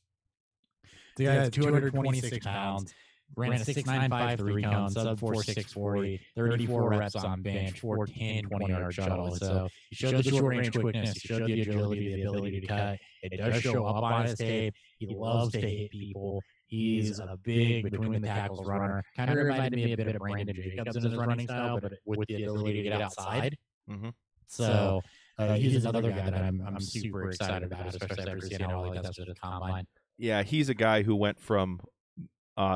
The guy is 226 pounds, ran a 6.953 cone, sub 4.640, 34 reps on bench, 4.10 20-yard shuttle. So he showed the short range quickness, he showed the agility, the ability to cut. It does show up on his tape. He loves to hit people. He's a big between the tackles runner. Kind of reminded me a bit of Brandon Jacobs in his running style, but with the ability to get outside. Mm-hmm. So he's another guy that I'm super excited about, especially after seeing how he tested at the combine. Yeah, he's a guy who went from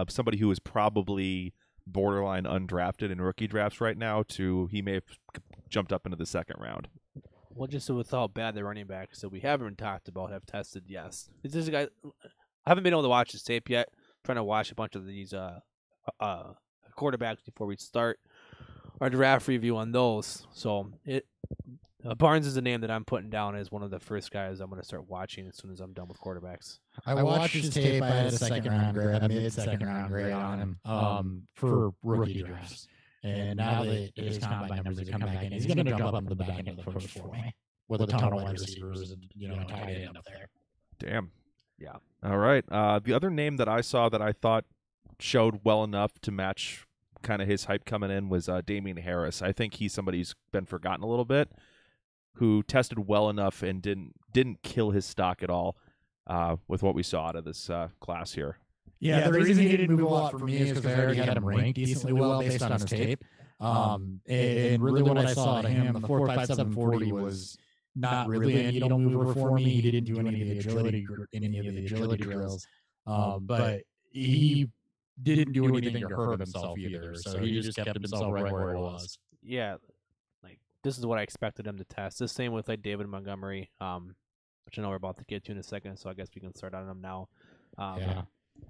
somebody who is probably borderline undrafted in rookie drafts right now to he may have jumped up into the second round. Well, just with how bad the running backs that we haven't talked about have tested, yes. This is a guy. I haven't been able to watch his tape yet. I'm trying to watch a bunch of these quarterbacks before we start our draft review on those. So Barnes is a name that I'm putting down as one of the first guys I'm going to start watching as soon as I'm done with quarterbacks. I watched his tape. I had a second round grade, a mid-second round grade on him for rookie drafts. And now that his combine numbers are coming back in, he's going to jump up in the back end of the first for me with a ton of wide receivers and tight end up there. Damn. Yeah. All right. The other name that I saw that I thought showed well enough to match kind of his hype coming in was Damian Harris. I think he's somebody who's been forgotten a little bit, who tested well enough and didn't kill his stock at all with what we saw out of this class here. Yeah, the reason he didn't move a lot for me is because I already had him ranked decently well based on his tape. And really what I saw to him, the 4.57 40 was not really a needle mover for me. He didn't do any of the agility drills. But he didn't do anything to hurt himself either. So he just kept himself right where he was. Yeah. This is what I expected him to test. The same with David Montgomery, which I know we're about to get to in a second, so I guess we can start on him now.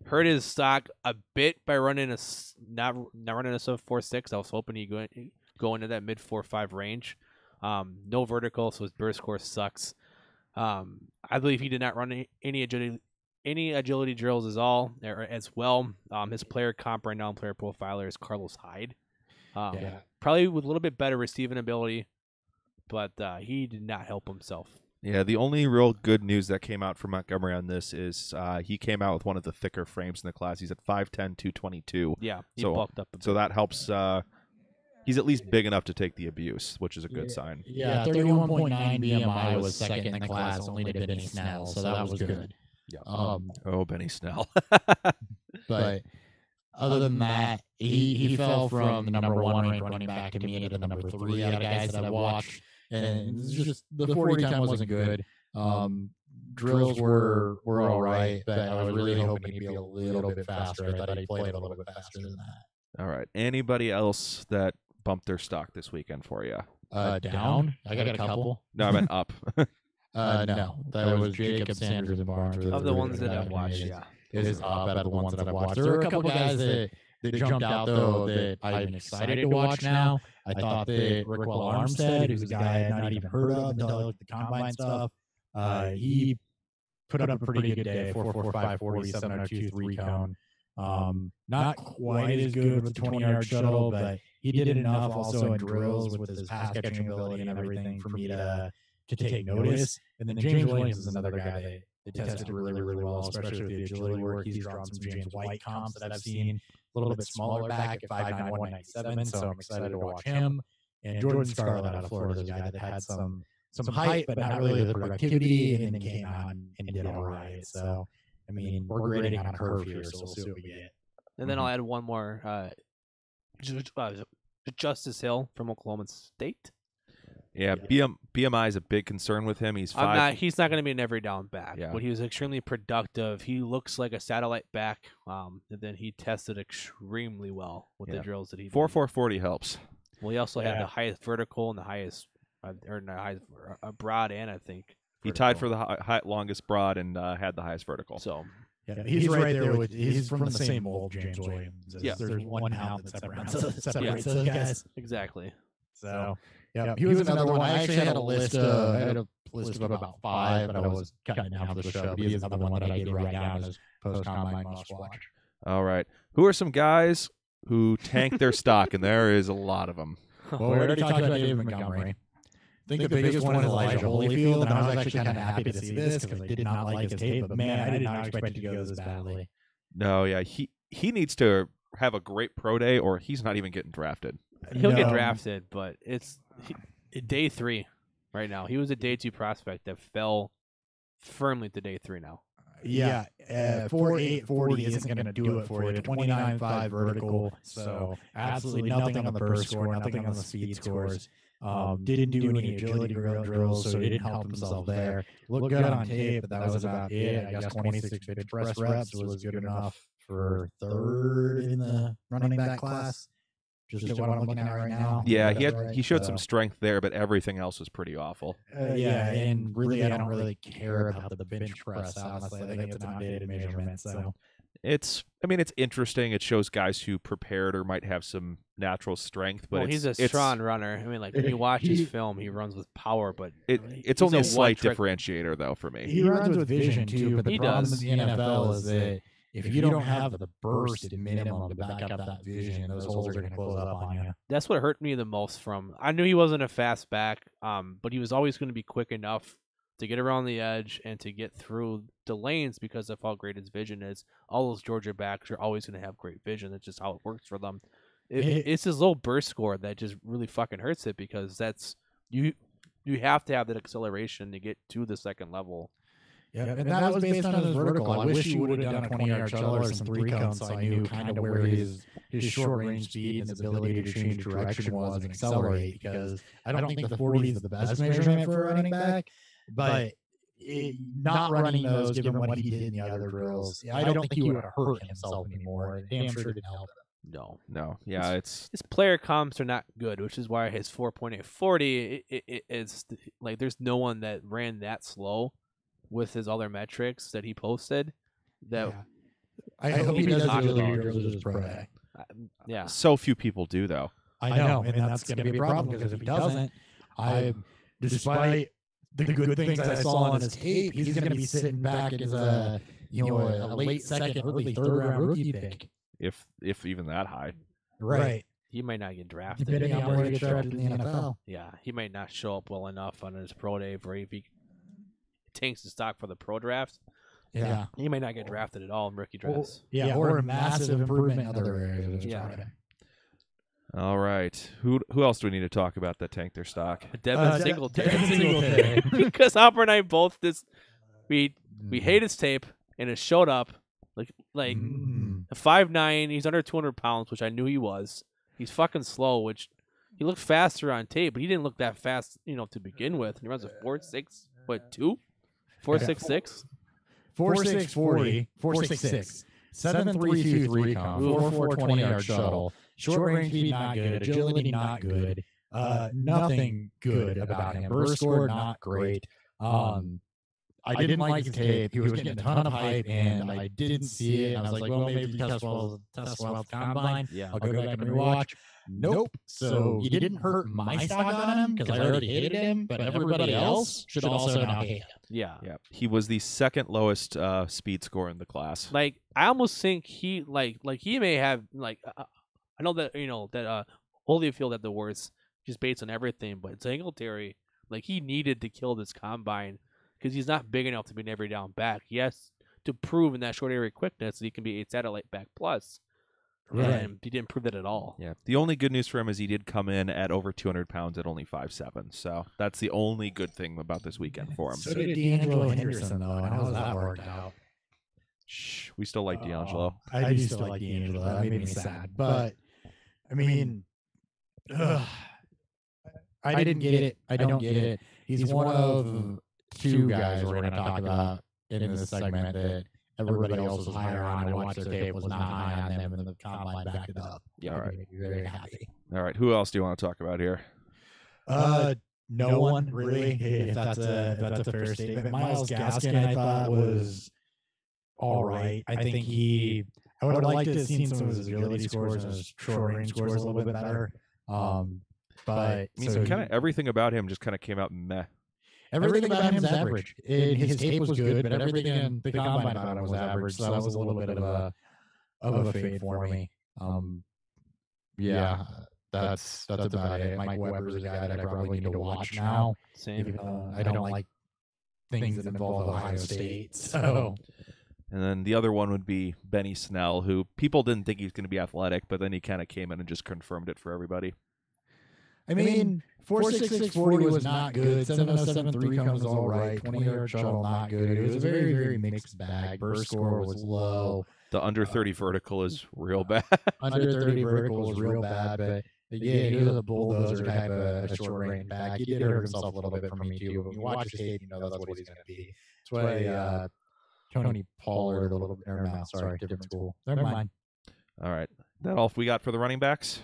Hurt his stock a bit by running not running a sub 4.6. I was hoping he'd go into that mid 4.5 range. No vertical, so his burst score sucks. I believe he did not run any agility drills as well. His player comp right now in Player Profiler is Carlos Hyde. Probably with a little bit better receiving ability, but he did not help himself. Yeah, the only real good news that came out from Montgomery on this is he came out with one of the thicker frames in the class. He's at 5'10", 222. Yeah, he bulked up a bit. So that helps. He's at least big enough to take the abuse, which is a good sign. Yeah, 31.9 BMI was second in the class, only to Benny Snell, so that was good. Yeah. Benny Snell. But other than that, he fell from the number 1 ranked running back to me into the number 3 out of guys that I watched. And it's just the 40 time wasn't good. Drills were all right, but I was really hoping he'd be a little bit faster. I thought he played a little bit faster than that. All right. Anybody else that bumped their stock this weekend for you? Down? I got a couple. No, I meant up. No. That was Jacob, Sanders, and Barnes. Of the ones that I've watched, yeah. It is up out of the ones that I've watched. There were a couple guys that jumped out, though, that I'm excited to watch now. I thought that Rickwell Armstead, who's a guy I had not even heard of until I looked at the combine stuff, he put up a pretty good day, 4.45 40, 7.02 3 cone. Not quite as good with the 20-yard shuttle, but he did enough also in drills with his pass catching ability and everything for me to take notice. And then James Williams is another guy that It tested really, really well, especially with the agility work. He's drawn some James White comps that I've seen, a little bit smaller back at 5'9", 197, so I'm excited to watch him. And Jordan Scarlett out of Florida is a guy that had some height, but not really the productivity, and then came on and did all right. So, I mean, we're grading on a curve here, so we'll see what we get. And then I'll add one more. Justice Hill from Oklahoma State. Yeah, BMI is a big concern with him. He's He's not going to be an every down back, Yeah. but he was extremely productive. He looks like a satellite back, and then he tested extremely well with the drills that he did. 4.40 helps. Well, he also had the highest vertical and the highest, broad, and I think He tied for the longest broad and had the highest vertical. So yeah, he's right there with. He's from the same mold, James Williams. Yeah. There's 1 pound that separates those guys. exactly. So yeah, he was another one. I actually had a list. I had a list of about 5, but I was cutting it down for the show. But he is another one that I did write down as post combine must watch. All right, who are some guys who tank their stock? And there is a lot of them. Well, we already talked about David Montgomery. I think the biggest one is Elijah Holyfield, and I was actually kind of happy to see this because I did not like his tape. But man, I did not expect it to go this badly. No, yeah, he needs to have a great pro day, or he's not even getting drafted. He'll get drafted, but it's day 3 right now. He was a day 2 prospect that fell firmly to day 3 now. Yeah, 4.8 40 isn't going to do it for you. 29.5 vertical, so absolutely nothing on the burst score, nothing on the speed scores. Didn't do any agility drills, so he didn't help himself there. Looked good on tape, but that was about it. I guess 26 bench press reps was good enough for 3rd in the running back class. Just what I'm looking at right now. Yeah, he showed some strength there, but everything else was pretty awful. Yeah, and really, I don't really care about the bench press, honestly. I think it's an outdated measurement. So it's interesting. It shows guys who prepared or might have some natural strength, but he's a strong runner. I mean, like when you watch his film, he runs with power, but it's only a slight differentiator though for me. He runs with vision too, but the problem with the NFL is that if you don't have the burst at minimum to back up that vision, those holes are going to close up on you. That's what hurt me the most from. I knew he wasn't a fast back, but he was always going to be quick enough to get around the edge and to get through the lanes because of how great his vision is. All those Georgia backs are always going to have great vision. That's just how it works for them. It's his low burst score that just really fucking hurts it because that's you have to have that acceleration to get to the second level. Yeah, and that was based on his vertical. I wish he would have done a 20-yard shuttle or some 3-cone so I knew kind of where his short-range speed and his ability to change direction was and accelerate, because I don't think the 40 is the best measurement for a running back, but not running those, given what he did in the other drills, I don't think he would have hurt himself anymore. Damn sure didn't help him. No. Yeah, his player comps are not good, which is why his 4.8 40 is like there's no one that ran that slow with his other metrics that he posted. That I hope he does his pro day. Yeah. So few people do though. I know, and that's going to be a problem because if he doesn't, despite the good things I saw on his tape, he's going to be sitting back as a late second, early 3rd round rookie pick. If even that high. Right. He might not get drafted. Depending on where he gets drafted in the NFL. Yeah, he might not show up well enough on his pro day for if he tanks the stock for the pro draft. Yeah. He might not get drafted at all in rookie drafts. Or a massive improvement in other areas. All right. Who else do we need to talk about that tanked their stock? Devin Singletary. Because Hopper and I both we hate his tape and it showed up like 5'9", he's under 200 pounds, which I knew he was. He's fucking slow, which he looked faster on tape, but he didn't look that fast, to begin with. And he runs a 4.6, 4.66? 4.6 40, 4.66, 7.323 count, 4.4 20-yard shuttle. Short range speed not good, agility not good, nothing good about him. Burst score not great. I didn't like his tape. He was getting a ton of hype, and I didn't see it. And I was like, well, maybe he tests well at the combine. Yeah. I'll go back and rewatch. Nope. So he didn't hurt my stock on him because I already hated him, but everybody else should also now hate him. Yeah. He was the second lowest speed score in the class. Like I almost think he he may have I know that that Holyfield had the worst just based on everything, but Singletary he needed to kill this combine because he's not big enough to be an every down back. He has to prove in that short area quickness that he can be a satellite back plus. Right. And he didn't prove that at all. Yeah. The only good news for him is he did come in at over 200 pounds at only 5'7". So that's the only good thing about this weekend for him. So did D'Angelo Henderson, though, and how's that worked out? Shh, we still like D'Angelo. I do still like D'Angelo. That made me sad. But, I mean, I didn't get it. I don't get it. He's one of two guys we're going to talk about in this segment that everybody else was higher on. I watched their tape, was not high on them, and the combine backed it up. Yeah, all right. Made me very happy. All right. Who else do you want to talk about here? No one, really, if that's a fair statement. Miles Gaskin, I thought, was all right. I think I would have liked to have seen some of his agility scores and his short range scores a little bit better. But I mean, kind of everything about him just kind of came out meh. everything about him is average. His tape was good, but everything in the combine about him was average. So that was a little bit of a fade for me. Yeah, that's about it. Mike Weber's a guy that I probably need to watch now. Same. Even though I don't like things that involve Ohio State. So And then the other one would be Benny Snell, who people didn't think he was going to be athletic, but then he kind of came in and just confirmed it for everybody. I mean, 4.6640 was not good. 7.073 comes all right. 20-yard shuttle not good. It was a very, very mixed bag. Burst score was low. The under 30 vertical is real bad. Under 30 vertical is real bad, but yeah, he was a bulldozer type of a short range back. He did hurt himself a little bit from me too. When you watch his tape, you know that's what he's going to be. That's why Tony Pollard a little bit. No, sorry, different school. Never mind. All right. That all we got for the running backs?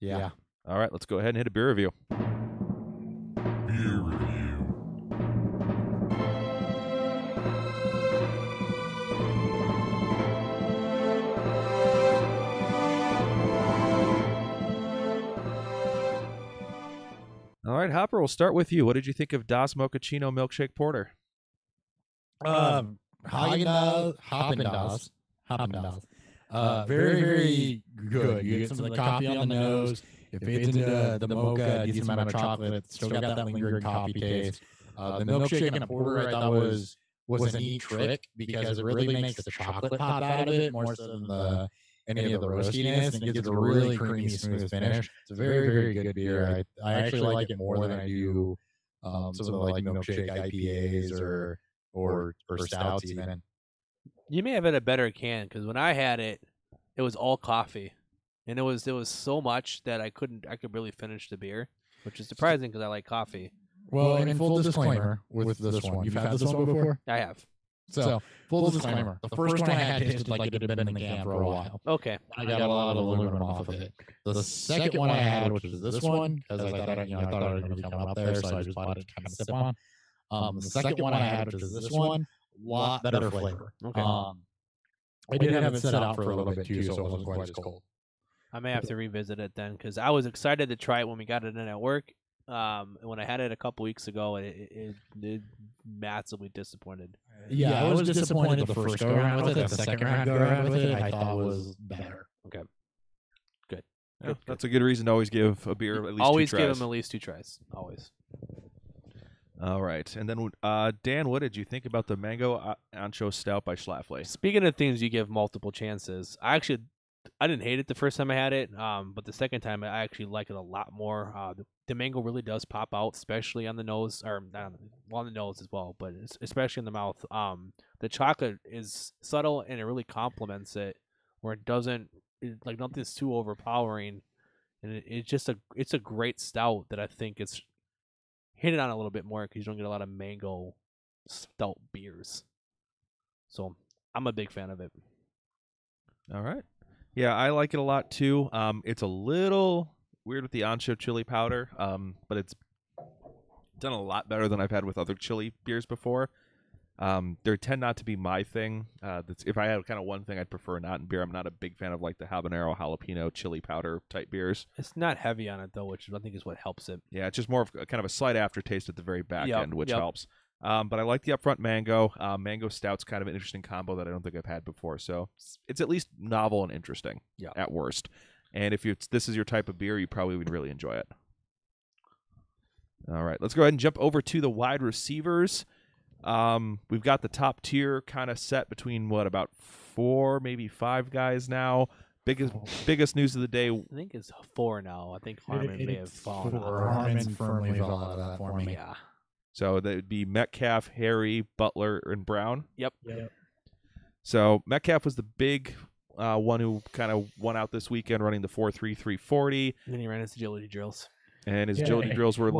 Yeah. All right, let's go ahead and hit a beer review. Beer review. All right, Hopper, we'll start with you. What did you think of Das Mochaccino Milkshake Porter? Haagen-Dazs. Very, very good. You get some of the coffee on the nose. It fades into the mocha, a decent amount of chocolate. It's still got that lingering coffee taste. The milkshake and a porter I thought was a neat trick because it really makes the chocolate pop out of it more so than any of the roastiness, and it gives a really creamy, smooth finish. It's a very, very good beer. I actually like it more than I do some of the like milkshake IPAs or stouts even. You may have had a better can because when I had it, it was all coffee, and it was so much that I could really finish the beer, which is surprising because I like coffee. Well, and in full disclaimer with this one, you've had this one before? I have. So, full disclaimer, the first one I had tasted like it had been in the can for a while. Okay. I got a lot of aluminum off of it. The second one I had, which was this one, because I thought it was going to be coming up there, so I just bought it to kind of sip on. The second one I had, which is this one, lot better flavor. Okay. I did have it set out for a little bit too, so it wasn't quite as cold. I may have to revisit it then because I was excited to try it when we got it in at work. And when I had it a couple weeks ago, it massively disappointed. Yeah, I was disappointed the first go around with it. The second round go around with it, I thought was better. Okay. Good. Yeah, that's a good reason to always give a beer at least always 2 tries. give them at least 2 tries. Always. All right. And then, Dan, what did you think about the Mango Ancho Stout by Schlafly? Speaking of things you give multiple chances, I didn't hate it the first time I had it, but the second time I actually like it a lot more. The mango really does pop out, especially on the nose, or on the nose as well, but especially in the mouth. The chocolate is subtle and it really complements it, where it doesn't like nothing's too overpowering, and it's a great stout that I think it's hit it on a little bit more because you don't get a lot of mango stout beers. So I'm a big fan of it. All right. Yeah, I like it a lot too. It's a little weird with the ancho chili powder, but it's done a lot better than I've had with other chili beers before. They tend not to be my thing. If I had kind of one thing I'd prefer not in beer, I'm not a big fan of like the habanero, jalapeno, chili powder type beers. It's not heavy on it though, which I think is what helps it. Yeah, it's just more of kind of a slight aftertaste at the very back end, which yep. helps. But I like the upfront mango. Mango stout's kind of an interesting combo that I don't think I've had before. So it's at least novel and interesting at worst. And if this is your type of beer, you probably would really enjoy it. All right, let's go ahead and jump over to the wide receivers. We've got the top tier kind of set between about 4, maybe 5 guys now. Biggest news of the day. I think it's 4 now. I think Harmon may have fallen off. Harmon firmly fell out of that for me. Yeah. So that would be Metcalf, Harry, Butler, and Brown. Yep. So Metcalf was the big one who kind of won out this weekend running the 4.3340. And then he ran his agility drills. And his agility drills were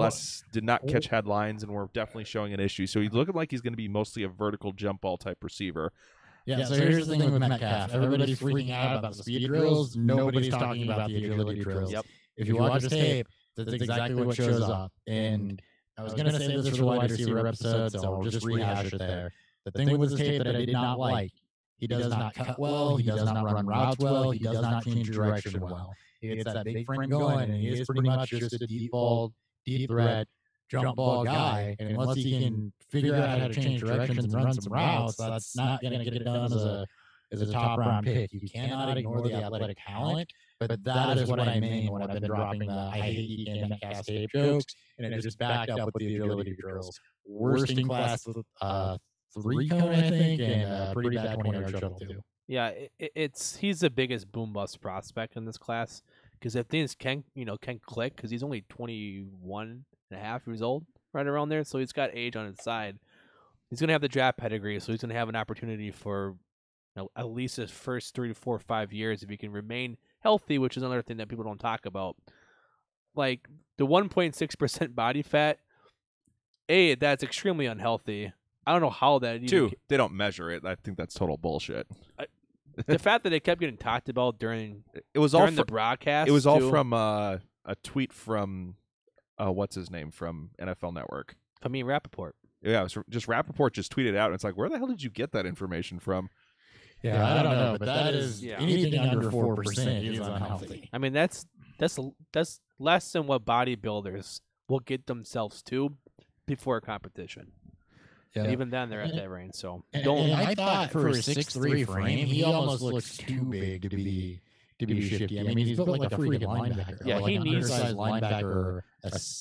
did not catch headlines and were definitely showing an issue. So he's looking like he's going to be mostly a vertical jump ball type receiver. Yeah, so here's the thing with Metcalf. Everybody's freaking out about the speed drills. Nobody's talking about the agility drills. Yep. If you watch his tape, that's exactly what shows up. And I was going to say this for the wide receiver episode, so I'll just rehash it there. The thing with his tape that I did not like, he does not cut well, he does not run routes well, he does not change direction well. He gets that big frame going, and he is pretty much just a deep ball, deep threat, jump ball guy. And unless he can figure out how to change directions and run some routes, that's not going to get it done as a top round pick. You cannot ignore the athletic talent, but that is what I mean when I've been dropping the I hate DK Metcalf tape jokes, and it just backed up with the agility drills. Worst in class 3 cone, I think, and pretty bad 20-yard shuttle too. Yeah, he's the biggest boom bust prospect in this class because if things can click, because he's only 21 and a half years old, right around there, so he's got age on his side. He's gonna have the draft pedigree, so he's gonna have an opportunity for at least his first 3 to 4 or 5 years if he can remain healthy, which is another thing that people don't talk about. Like the 1.6% body fat, that's extremely unhealthy. I don't know how that. 2, they don't measure it. I think that's total bullshit. The fact that it kept getting talked about during the broadcast. It was all from a tweet from what's his name from NFL Network. Amin Rappaport. Yeah, it was just Rappaport just tweeted out, and it's like, where the hell did you get that information from? Yeah, I don't know, but that is anything under 4% is unhealthy. I mean, that's less than what bodybuilders will get themselves to before a competition. Yeah. Even then, they're at that range. So and I thought for a 6'3" frame, he almost looks too big to be shifty. I mean, he's built like a freaking linebacker. Yeah, like he needs a linebacker.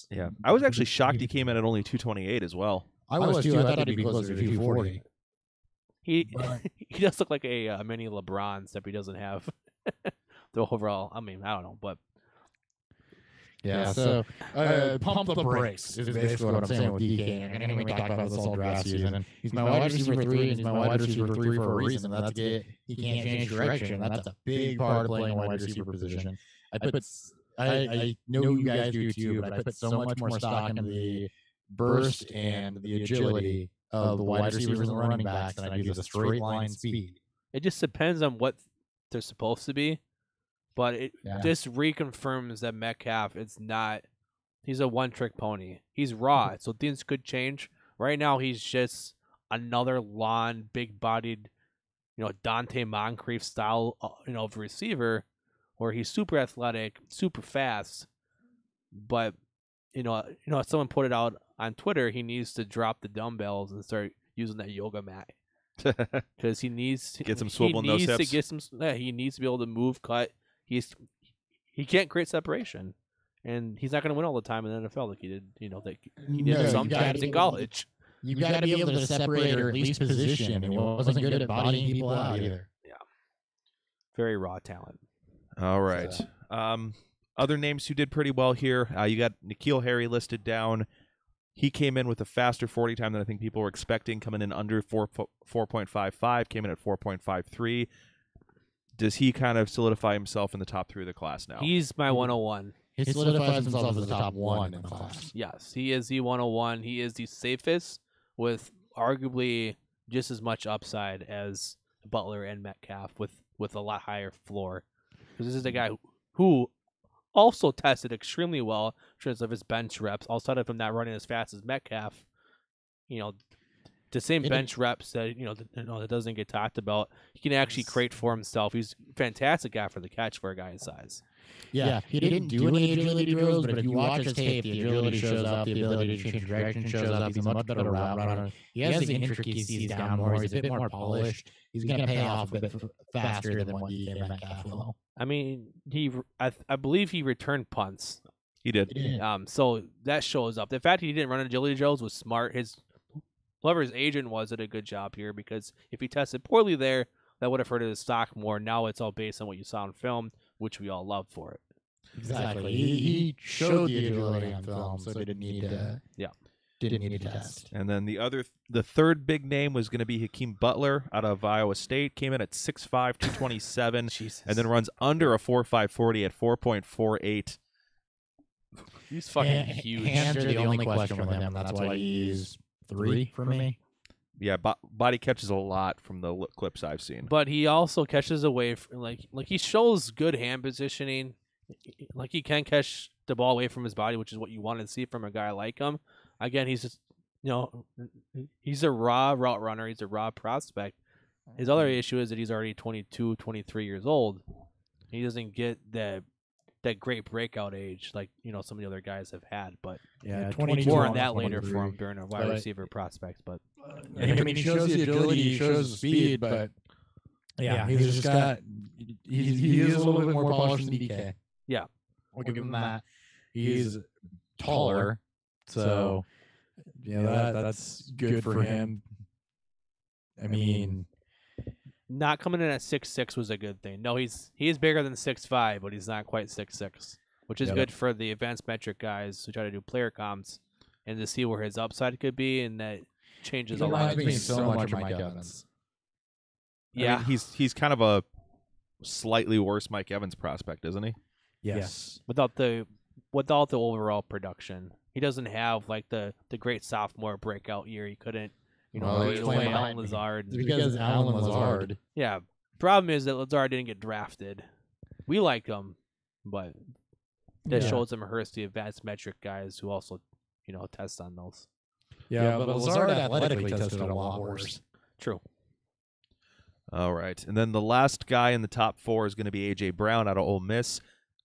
Yeah, I was actually shocked he came in at only 228 as well. I was too. I thought he'd be closer to 240. He does look like a mini LeBron, except he doesn't have the overall. I mean, I don't know, but. Yeah, so pump the brakes is basically what I'm saying with DK. And we talked about this all draft season. He's my wide receiver 3, and he's my wide receiver 3 for a reason. That's he can't change direction. That's a big part of playing a wide receiver position. I know you guys do too, but I put so much more stock into the burst and the agility of the wide receivers and the running backs than I do the straight line speed. It just depends on what they're supposed to be. But this reconfirms that Metcalf he's a one-trick pony. He's raw, so things could change. Right now, he's just another long, big-bodied, Dante Moncrief style, of receiver, where he's super athletic, super fast. But, someone put it out on Twitter, he needs to drop the dumbbells and start using that yoga mat. Because he needs to get some swivel in those hips. He needs to be able to move, cut. He can't create separation, and he's not going to win all the time in the NFL like he did. He did sometimes in college. You got to be able to separate or at least position. He wasn't good at bodying people out either. Yeah, very raw talent. All right. Other names who did pretty well here. You got N'Keal Harry listed down. He came in with a faster 40 time than I think people were expecting, coming in under 4.55, came in at 4.53. Does he kind of solidify himself in the top 3 of the class now? He's my 101. He solidifies himself as the top 1 in the class. Yes, he is the 101. He is the safest with arguably just as much upside as Butler and Metcalf with a lot higher floor. Because this is a guy who also tested extremely well in terms of his bench reps, outside of him not running as fast as Metcalf. The same bench reps that that doesn't get talked about. He can actually create for himself. He's a fantastic guy for the catch for a guy his size. Yeah, he didn't do any agility drills, but if you watch his tape, the agility shows up, the ability to change direction shows up. He's a much better route runner. He has the intricacies down more. He's a bit more polished. He's going to pay off a bit faster than what DK Metcalf will. I mean, I believe he returned punts. He did. So that shows up. The fact he didn't run agility drills was smart. whoever his agent was did a good job here, because if he tested poorly there, that would have hurt his stock more. Now it's all based on what you saw in film, which we all love for it. Exactly. He showed the agility on film, so he didn't need to. Yeah. Didn't need to test. And then the third big name was going to be Hakeem Butler out of Iowa State. Came in at 6'5", 227, Jesus. and then runs under a 4.5 40 at 4.48. He's fucking huge. Hands are the only question with him. That's why he's 3 for me. Yeah, body catches a lot from the clips I've seen. But he also catches away from, like he shows good hand positioning. Like he can catch the ball away from his body, which is what you want to see from a guy like him. Again, he's just, he's a raw route runner. He's a raw prospect. His other issue is that he's already 22, 23 years old. He doesn't get that great breakout age like, some of the other guys have had. But Yeah, more on that later for him during a wide receiver prospect. But I mean, he shows the agility, he shows the speed, but he's just got he is a little bit more polished than DK. Yeah, I'll give him that. He's taller, so that's good for him. I mean, not coming in at 6'6" was a good thing. No, he's bigger than 6'5", but he's not quite 6'6", which is good for the advanced metric guys who try to do player comps and to see where his upside could be, and that changes a lot. Reminds me so much of Mike Evans. Yeah, I mean, he's kind of a slightly worse Mike Evans prospect, isn't he? Yes. Without the overall production, he doesn't have like the great sophomore breakout year. He couldn't, he's playing Alan Lazard. It's because Alan Lazard. Yeah. Problem is that Lazard didn't get drafted. We like him, but that shows him hurts the advanced metric guys who also, test on those. Yeah, but Lazard athletically tested a lot worse. True. All right. And then the last guy in the top 4 is going to be A.J. Brown out of Ole Miss.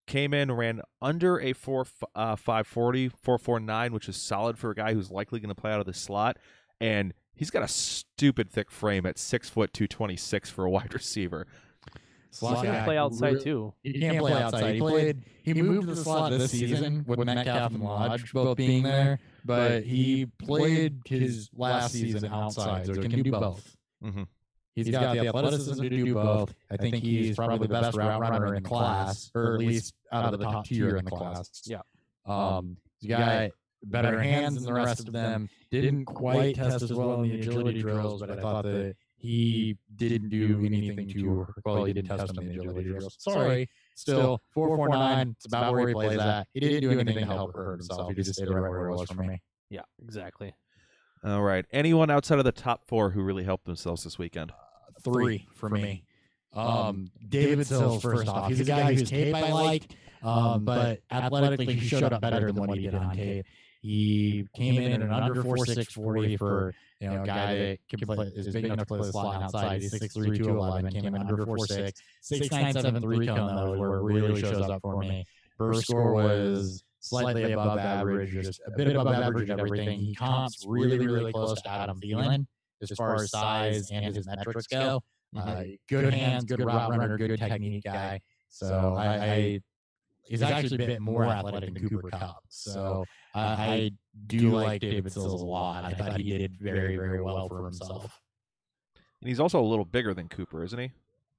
Came in, ran under a 4.5 40, 4.49, which is solid for a guy who's likely going to play out of the slot. And he's got a stupid thick frame at 6 foot 226 for a wide receiver. He can play outside too. He can't play outside. He moved to the slot this season with Metcalf and Lodge both being there, but he played his last season outside, so he can do both. Mm-hmm. He's got the athleticism to do both. I think he's probably the best route runner in the class, or at least out of the top tier in the class. Yeah. He's got better hands than the rest of them. Didn't quite test as well in the agility drills, but I thought that he didn't do anything too well. He didn't test on the agility drills. Sorry. Still, 4.49. It's about where he plays at. He didn't do anything to help or hurt himself. He just stayed right where he was for me. Yeah, exactly. All right. Anyone outside of the top 4 who really helped themselves this weekend? 3 for me. David Sills, first off. He's a guy whose tape I liked, but athletically he showed up better than what he did on tape. He came in at an under 4.6 40 for a guy that can play, is big enough to play the slot and outside. He's 6'3", 211, came in under 4.6. 6.973 cone, though, is where it really shows up for me. Burst score was slightly above average, just a bit above average in everything. He comps really, really close to Adam Thielen as far as size and his metrics go. Good hands, good route runner, good technique guy. So he's actually a bit more athletic than Cooper Kupp. So I do like David Sills a lot. I thought he did very, very well for himself. And he's also a little bigger than Cooper, isn't he?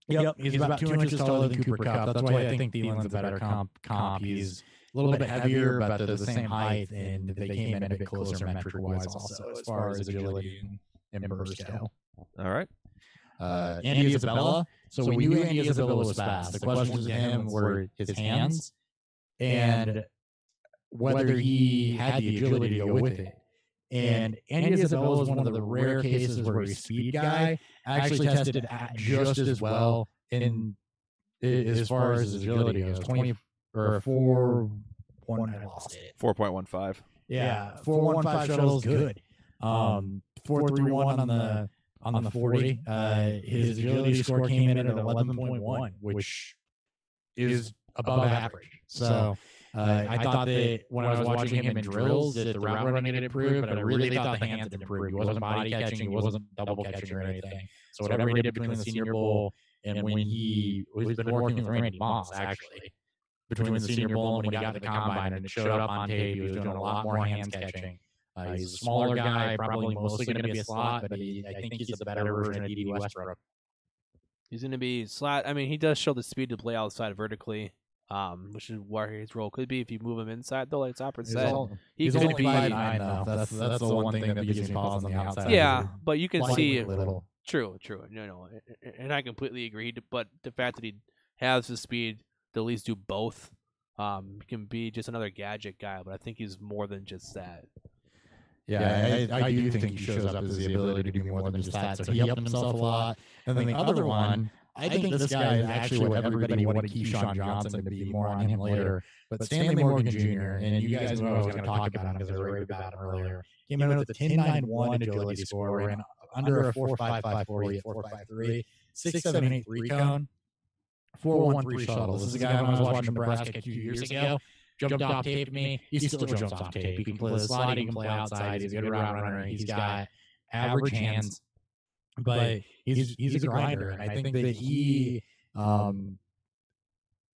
Yep, he's about 2 inches taller than Cooper Kupp. That's why I think Thielen's a better comp. He's a little bit heavier, but they're the same height, and they came in a bit closer metric-wise also, as far as agility and burst go. All right. Andy Isabella. So we knew Andy Isabella was fast. The questions to him were his hands and whether he had the agility to go with it. And Andy Isabella is one of the rare cases where he's a speed guy actually tested just as well in as far as his agility goes. 20 or 4.1. I lost it. 4.15. Yeah, 4.15 shuttle's good. 4.31 on the 40. His agility score came in at 11.1, which is above average. So I thought that when I was watching him in drills that the route running had improved, but I really thought the hands had improved. He wasn't body catching, he wasn't double catching or anything. So whatever he did between the Senior Bowl and when he's been working with Randy Moss, actually, between the Senior Bowl and when he got to the Combine and it showed up on tape, he was doing a lot more hands catching. He's a smaller guy, probably mostly going to be a slot, but I think he's a better version of D.D. Westbrook. He's going to be slot. I mean, he does show the speed to play outside vertically, which is where his role could be if you move him inside, though, like Topper said. He's could only be 5'9", though. That's the one thing that gives me pause on the outside. Yeah, but you can see little. True. No, and I completely agree. But the fact that he has the speed to at least do both, he can be just another gadget guy. But I think he's more than just that. Yeah, I do think he shows up as the ability to do more than just that. So he upped himself a lot. And then the other one, I think this guy is actually what everybody wanted Keyshawn Johnson to be. More on him later. But Stanley Morgan Jr., and you guys know I was going to talk about him because I raved about him earlier, came in with a 10.91 agility score, ran under a 4.55 40 at 4.53, 6.78 3 cone, 4.13 shuttles. This is a guy when I was watching Nebraska 2 years ago. Jumped off tape to me. He still jumps off tape. He can play the slot. He can play outside. He's a good route runner. He's got average hands, but he's a grinder. And I think that he, at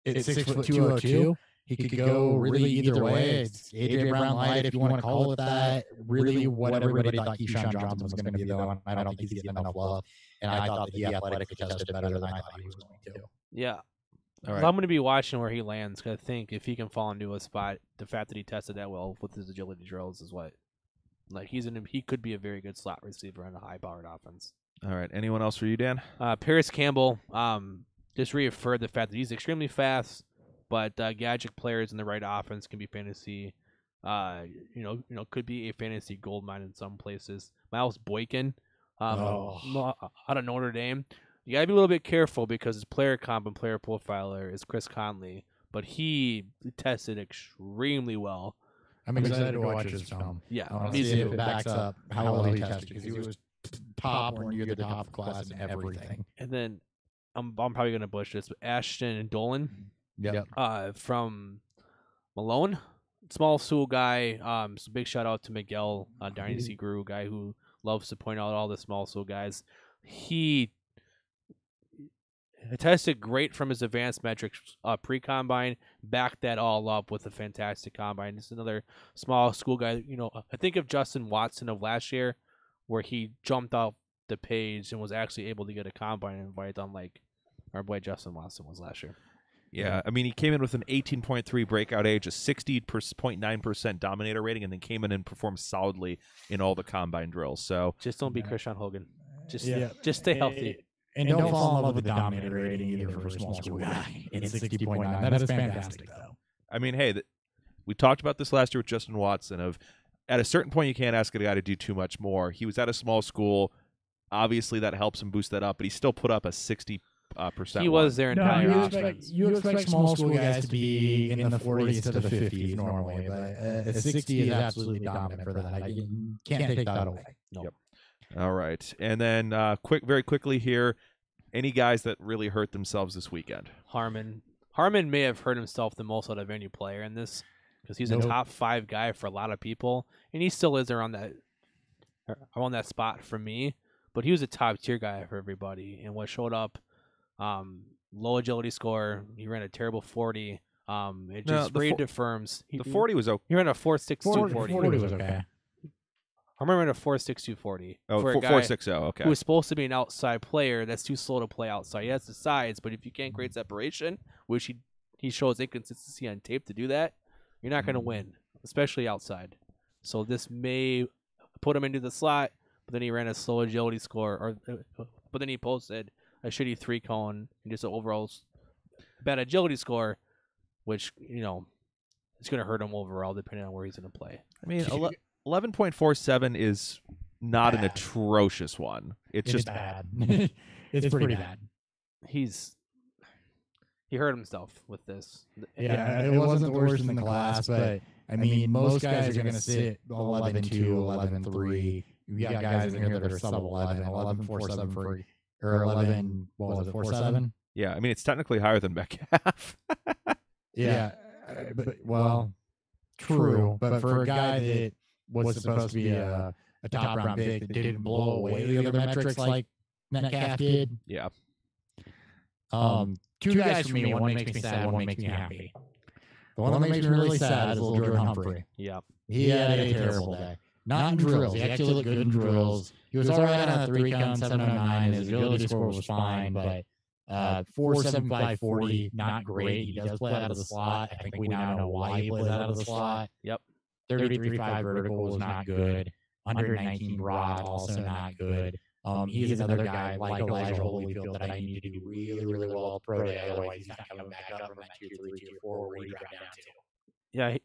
6'2", 202, he could go really either way. It's AJ Brown light, if you want to call it that. Really, what everybody thought Keyshawn Johnson was going to be, though. I don't think he's getting enough love. And I thought that he athletically tested better than I thought he was going to. Yeah. All right. So I'm going to be watching where he lands because I think if he can fall into a spot, the fact that he tested that well with his agility drills is what, like, he could be a very good slot receiver in a high-powered offense. All right. Anyone else for you, Dan? Paris Campbell, just reaffirmed the fact that he's extremely fast, but gadget players in the right offense can be fantasy. Could be a fantasy goldmine in some places. Miles Boykin, out of Notre Dame. You gotta be a little bit careful because his player comp and player profiler is Chris Conley, but he tested extremely well. I'm excited to watch his film. Yeah, I want to see if it backs up how well he tested because he was top or near the top of class in everything. And then I'm probably gonna butcher this, but Ashton Dolan, from Malone, small school guy. So big shout out to Miguel, Dynasty Guru guy who loves to point out all the small school guys. He tested great from his advanced metrics pre-combine, backed that all up with a fantastic combine. This is another small school guy. I think of Justin Watson of last year, where he jumped off the page and was actually able to get a combine invite, unlike our boy Justin Watson was last year. Yeah, I mean, he came in with an 18.3 breakout age, a 60.9% dominator rating, and then came in and performed solidly in all the combine drills. So just don't be Krishan Hogan. Just stay healthy. And don't fall in love with the dominator rating either for a small school guy. It's 60.9. That is fantastic, though. I mean, hey, we talked about this last year with Justin Watson. At a certain point, you can't ask a guy to do too much more. He was at a small school. Obviously, that helps him boost that up, but he still put up a 60%. He was their entire offense. You expect small school guys to be in the 40s to the 50s normally, but 60 is absolutely dominant for that. I can't take that away. No. Yep. All right. And then very quickly here, any guys that really hurt themselves this weekend? Harmon may have hurt himself the most out of any player in this because he's a top 5 guy for a lot of people, and he still is around that spot for me, but he was a top tier guy for everybody. And what showed up, low agility score, he ran a terrible 40. It just reaffirms. The 40 was okay. He ran a 4.62 40 was okay. I remember a 4.62 40. Oh, for a guy 4.60, okay. who was supposed to be an outside player that's too slow to play outside. He has the size, but if you can't create separation, which he shows inconsistency on tape to do that, you're not going to win, especially outside. So this may put him into the slot, but then he ran a slow agility score, but then he posted a shitty 3 cone and just an overall bad agility score, which, it's going to hurt him overall depending on where he's going to play. I mean, 11.47 is not bad. An atrocious one. It's just bad. It's pretty bad. He hurt himself with this. Yeah, it wasn't the worst in the class, but I mean, most guys are going to sit 11.2, 11.3. You got guys in here that are sub 11, 11.47 or 11. What was it? 4.7? Yeah, I mean, it's technically higher than Metcalf. Yeah, but true. But for a guy that was supposed to be a top round pick that didn't blow away the other metrics like Metcalf did. Yeah. 2 guys for me. One makes me sad. One makes me happy. The one that makes me really sad is little Jordan Humphrey. Yeah. He had a terrible day. Not in drills. He actually looked good in drills. He was all right on a 3-count, 709. His agility score was fine, but 4.75 40, not great. He does play out of the slot. I think we now know why he plays out of the slot. Yep. 33.5 vertical was not good. 119 broad, also not good. He's another guy like Elijah Holyfield that I need to do really, really well at pro day. Otherwise, he's not coming back up from that tier 3, tier 4 where he dropped down to. Yeah,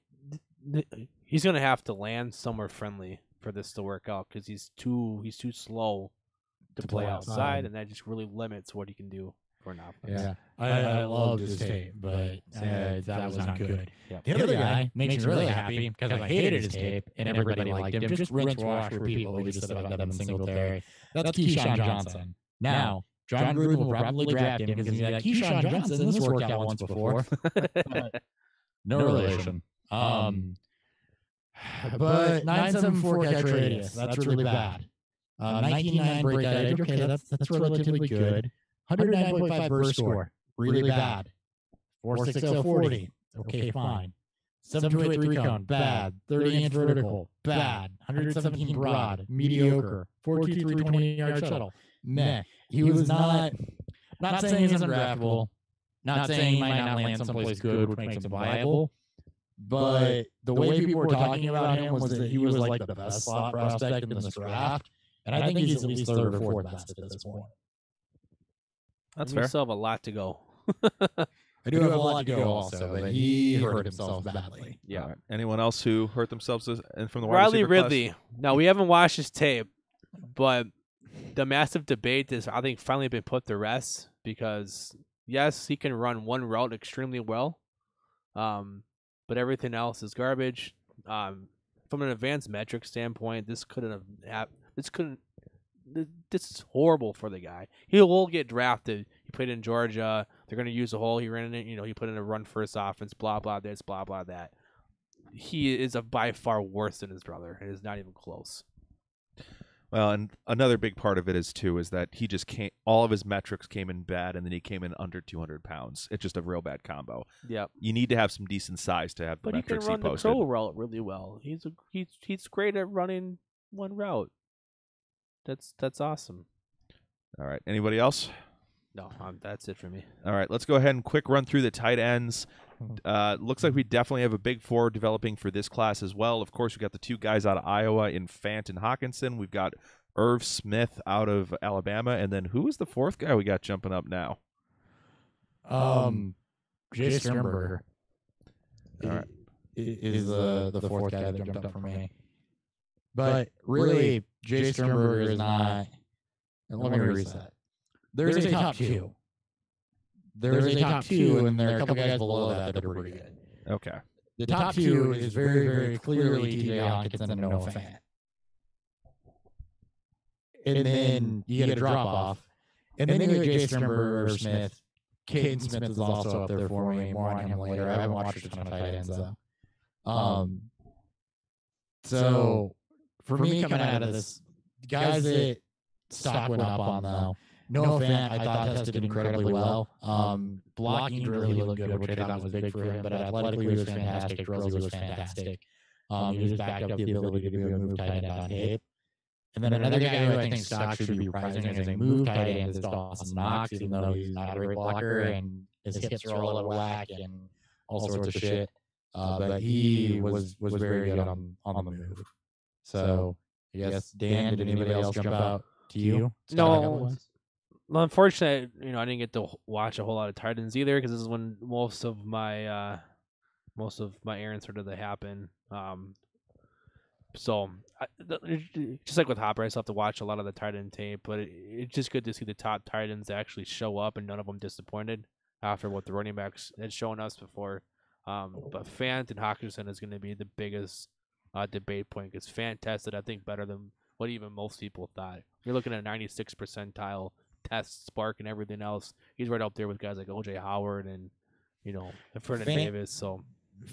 he's gonna have to land somewhere friendly for this to work out because he's too slow to play outside, and that just really limits what he can do for an offense. Yeah, I loved his tape, but that was not good. Yep. The other guy makes me really happy because I hated his tape and everybody liked him. Just rinse wash for people who just said about Devin Singletary. That's Keyshawn Johnson. Now, John Gruden will probably draft him because he's like, Keyshawn Johnson, this worked out once before. No relation. But 9.74 catch radius, that's really bad. 19.9 breakout edge, okay, that's relatively good. 109.5 burst score, really bad. 4.60 40, okay, fine. 7.28 3-count, bad. 30-inch vertical, bad. 117 broad, mediocre. 4.23 20-yard shuttle, meh. He was not saying he's undraftable, not saying he might not land someplace good, which makes him viable. But the way people were talking about him was that he was like the best slot prospect in this draft. And I think he's at least third or fourth best at this point. That's fair. We still have a lot to go. I do have a lot to go also, but he hurt himself badly. Yeah. Right. Anyone else who hurt themselves from the wide Riley receiver Ridley. class? Now, we haven't watched his tape, but the massive debate is, I think, finally been put to rest because, yes, he can run one route extremely well, but everything else is garbage. From an advanced metric standpoint, this is horrible for the guy. He will get drafted. He played in Georgia. They're going to use a hole. He ran in it. He put in a run first offense. Blah blah this. Blah blah that. He is by far worse than his brother. It is not even close. Well, and another big part of it is that he just can't. All of his metrics came in bad, and then he came in under 200 pounds. It's just a real bad combo. Yep. You need to have some decent size to have the but he metrics can run he posted. the pro route really well. He's great at running one route. That's awesome. All right. Anybody else? No, that's it for me. All right. Let's go ahead and quick run through the tight ends. Looks like we definitely have a big four developing for this class as well. Of course, we got the two guys out of Iowa in Fant and Hawkinson. We've got Irv Smith out of Alabama, and then who is the fourth guy we got jumping up now? Jay Sternberger. All right. Is the fourth guy that jumped up for me. But really, Jay Sternberger is not. And let me reset. There's a top two. There's a top two, and there are a couple guys below that are pretty good. Okay. The top two is very, very clearly T.J. Hawkinson and Noah Fant. And then you get a drop off. And then you get Jay Sternberger or Smith. Caden Smith is also up there for me. More on him later. I haven't watched a ton of tight ends, though. So, for me coming out of this, guys that stock went up on, though, Noah Fant, I thought tested incredibly well. Blocking really looked good, which I thought was big for him, but athletically he was fantastic. Drills was fantastic. He just backed up the ability to be a move tight end on tape. And then another guy who I think stock should be rising as a move tight end is Dawson Knox, even though he's not a great blocker and his hips are all out of whack and all sorts of shit. But he was very good on the move. So I guess, Dan, did anybody else jump out to you? No. Well, unfortunately, I didn't get to watch a whole lot of tight ends either because this is when most of my errands started to happen. So, just like with Hopper, I still have to watch a lot of the tight end tape, but it's just good to see the top tight ends actually show up and none of them disappointed after what the running backs had shown us before. But Fant and Hawkinson is going to be the biggest debate point because Fant tested, I think, better than what even most people thought. You're looking at 96th percentile test, spark, and everything else. He's right up there with guys like O.J. Howard and, Vernon Davis. So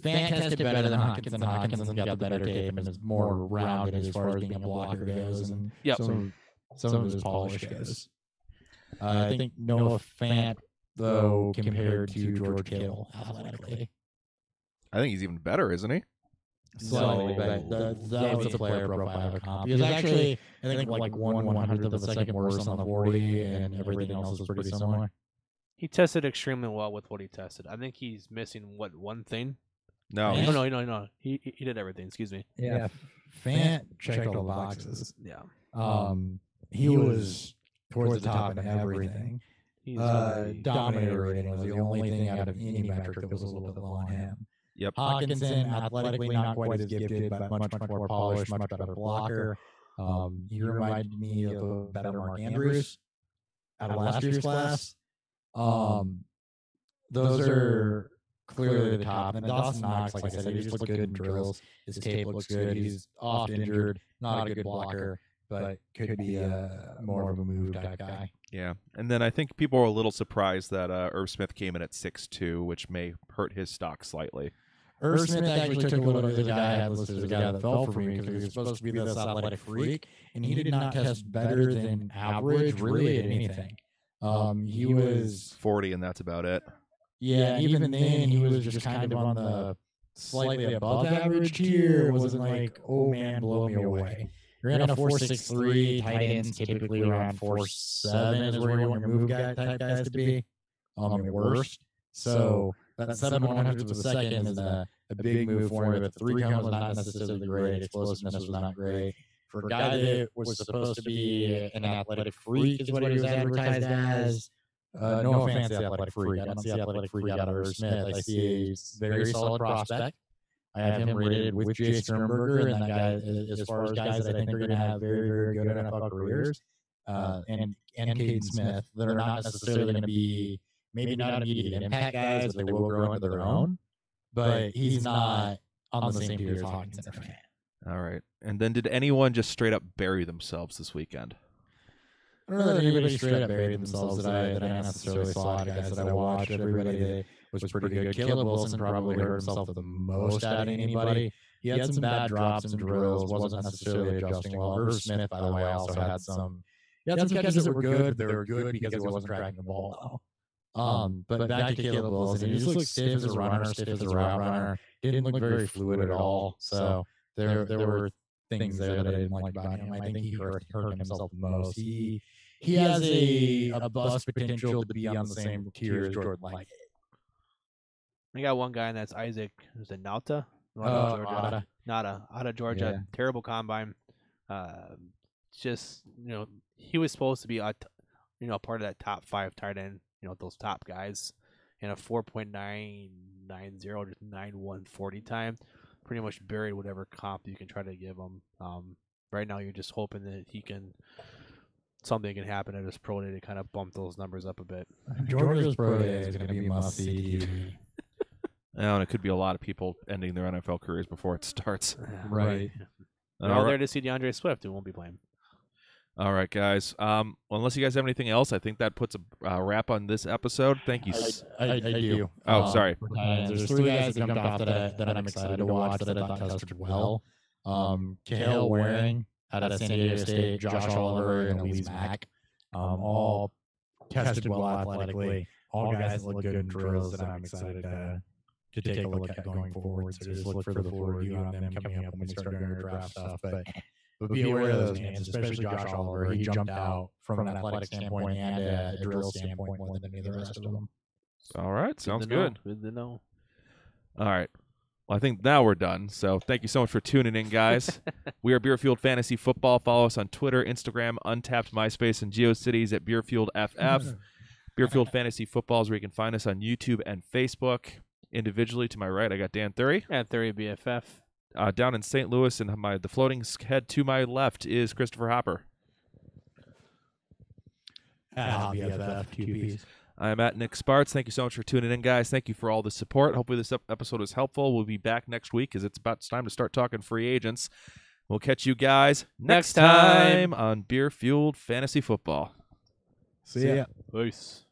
Fant tested better than Hawkinson. Hawkinson got the better tape and is more rounded as far as being a blocker goes, and some of his polish goes. I think Noah Fant, though, compared to George Kittle athletically, I think he's even better, isn't he? Slightly, but that was a player profile comp. He was actually, I think, like 1/100th of a second worse on the 40, and everything else was pretty similar. He tested extremely well with what he tested. I think he's missing one thing. No. Yeah. No. He did everything. Excuse me. Yeah, Fant checked all the boxes. Yeah. He was towards the top in everything. He's Dominator rating was the only thing out of any metric that was a little bit low on him. Yep. Hawkinson, athletically not quite as gifted, but much more polished, much better blocker. He reminded me of a better Mark Andrews out of last year's class. Those are clearly the top. And then Dawson Knox, like I said, he just looked good in drills. His tape looks good. He's oft injured, not a good blocker, but could be more of a move type guy. Yeah. And then I think people were a little surprised that Irv Smith came in at 6'2", which may hurt his stock slightly. Irv Smith actually took a little bit of the guy I had listed as a guy that fell for me because he was supposed to be this athletic freak, and he did not test better than average really at anything. He was 40, and that's about it. Yeah, even then he was just kind of on the slightly above average tier. It wasn't like, oh man, blow me away. You're in a 4.63, tight ends typically around 4.7 is where you want your move guy type guys to be. At worst. So that 7/100th of a second is a big move for him. But the 3 cone was not necessarily great. Explosiveness was not great. For a guy that was supposed to be an athletic freak is what he was advertised as. No offense to athletic freak. I don't see athletic freak out of Irv Smith. I see a very solid prospect. I have him rated with Jay Sternberger, and that guy, as far as guys that I think are going to have very, very good NFL careers, and Caden Smith, that are not necessarily going to be maybe not immediate impact guys, but they will grow into their own. But he's not on the same tier as Hawkinson. All right. And then did anyone just straight up bury themselves this weekend? I don't know that anybody straight up buried themselves that I necessarily saw. Guys that I watched, everybody was pretty good. Caleb Wilson probably hurt himself the most out of anybody. He had some bad drops and drills, wasn't necessarily adjusting well. Irv Smith, by the way, also had some. He had some catches that were good, but they were good because he wasn't tracking the ball well. But back to Caleb Wilson, he just looked stiff as a runner, stiff as a route runner. Didn't look very fluid at all. So there were things there that I didn't like about him. I think he hurt himself the most. He has a bust potential to be on the same tier as Jordan Lightgate. I got one guy, and that's Isaac. Is it Nauta? Nada, out of Georgia. Yeah. Terrible combine. Just he was supposed to be part of that top 5 tight end. Those top guys, and a 4.990 to 9.140 time. Pretty much buried whatever comp you can try to give him. Right now, you're just hoping that something can happen at his pro day to kind of bump those numbers up a bit. Georgia's pro day is going to be must-see TV. And it could be a lot of people ending their NFL careers before it starts. Right. We're all there to see DeAndre Swift, who won't be playing. All right, guys. Unless you guys have anything else, I think that puts a wrap on this episode. Thank you. I do. Oh, sorry. There's 3 guys that jumped off that I'm excited to watch that I thought tested well. Kahale Waring out of San Diego State, Josh Oliver, and Elise Mack. All tested well athletically. All guys that look good in drills that I'm excited to take a look at going forward. So just look for the full review on them coming up when we start doing our draft stuff. But be aware of those names, especially Josh Oliver. He jumped out from an athletic standpoint and a drill standpoint more than any of the rest of them. All right. Sounds good. Good to know. All right. Well, I think now we're done. So thank you so much for tuning in, guys. We are Beerfield Fantasy Football. Follow us on Twitter, Instagram, Untapped, MySpace, and GeoCities at Beerfield FF. Beerfield Fantasy Football is where you can find us on YouTube and Facebook. Individually, to my right, I got Dan Thury. And Thury BFF. Down in St. Louis, and the floating head to my left is Christopher Hopper. BFF, QPs. I'm at Nick Sparts. Thank you so much for tuning in, guys. Thank you for all the support. Hopefully this episode was helpful. We'll be back next week because it's time to start talking free agents. We'll catch you guys next time on Beer Fueled Fantasy Football. See ya. Peace.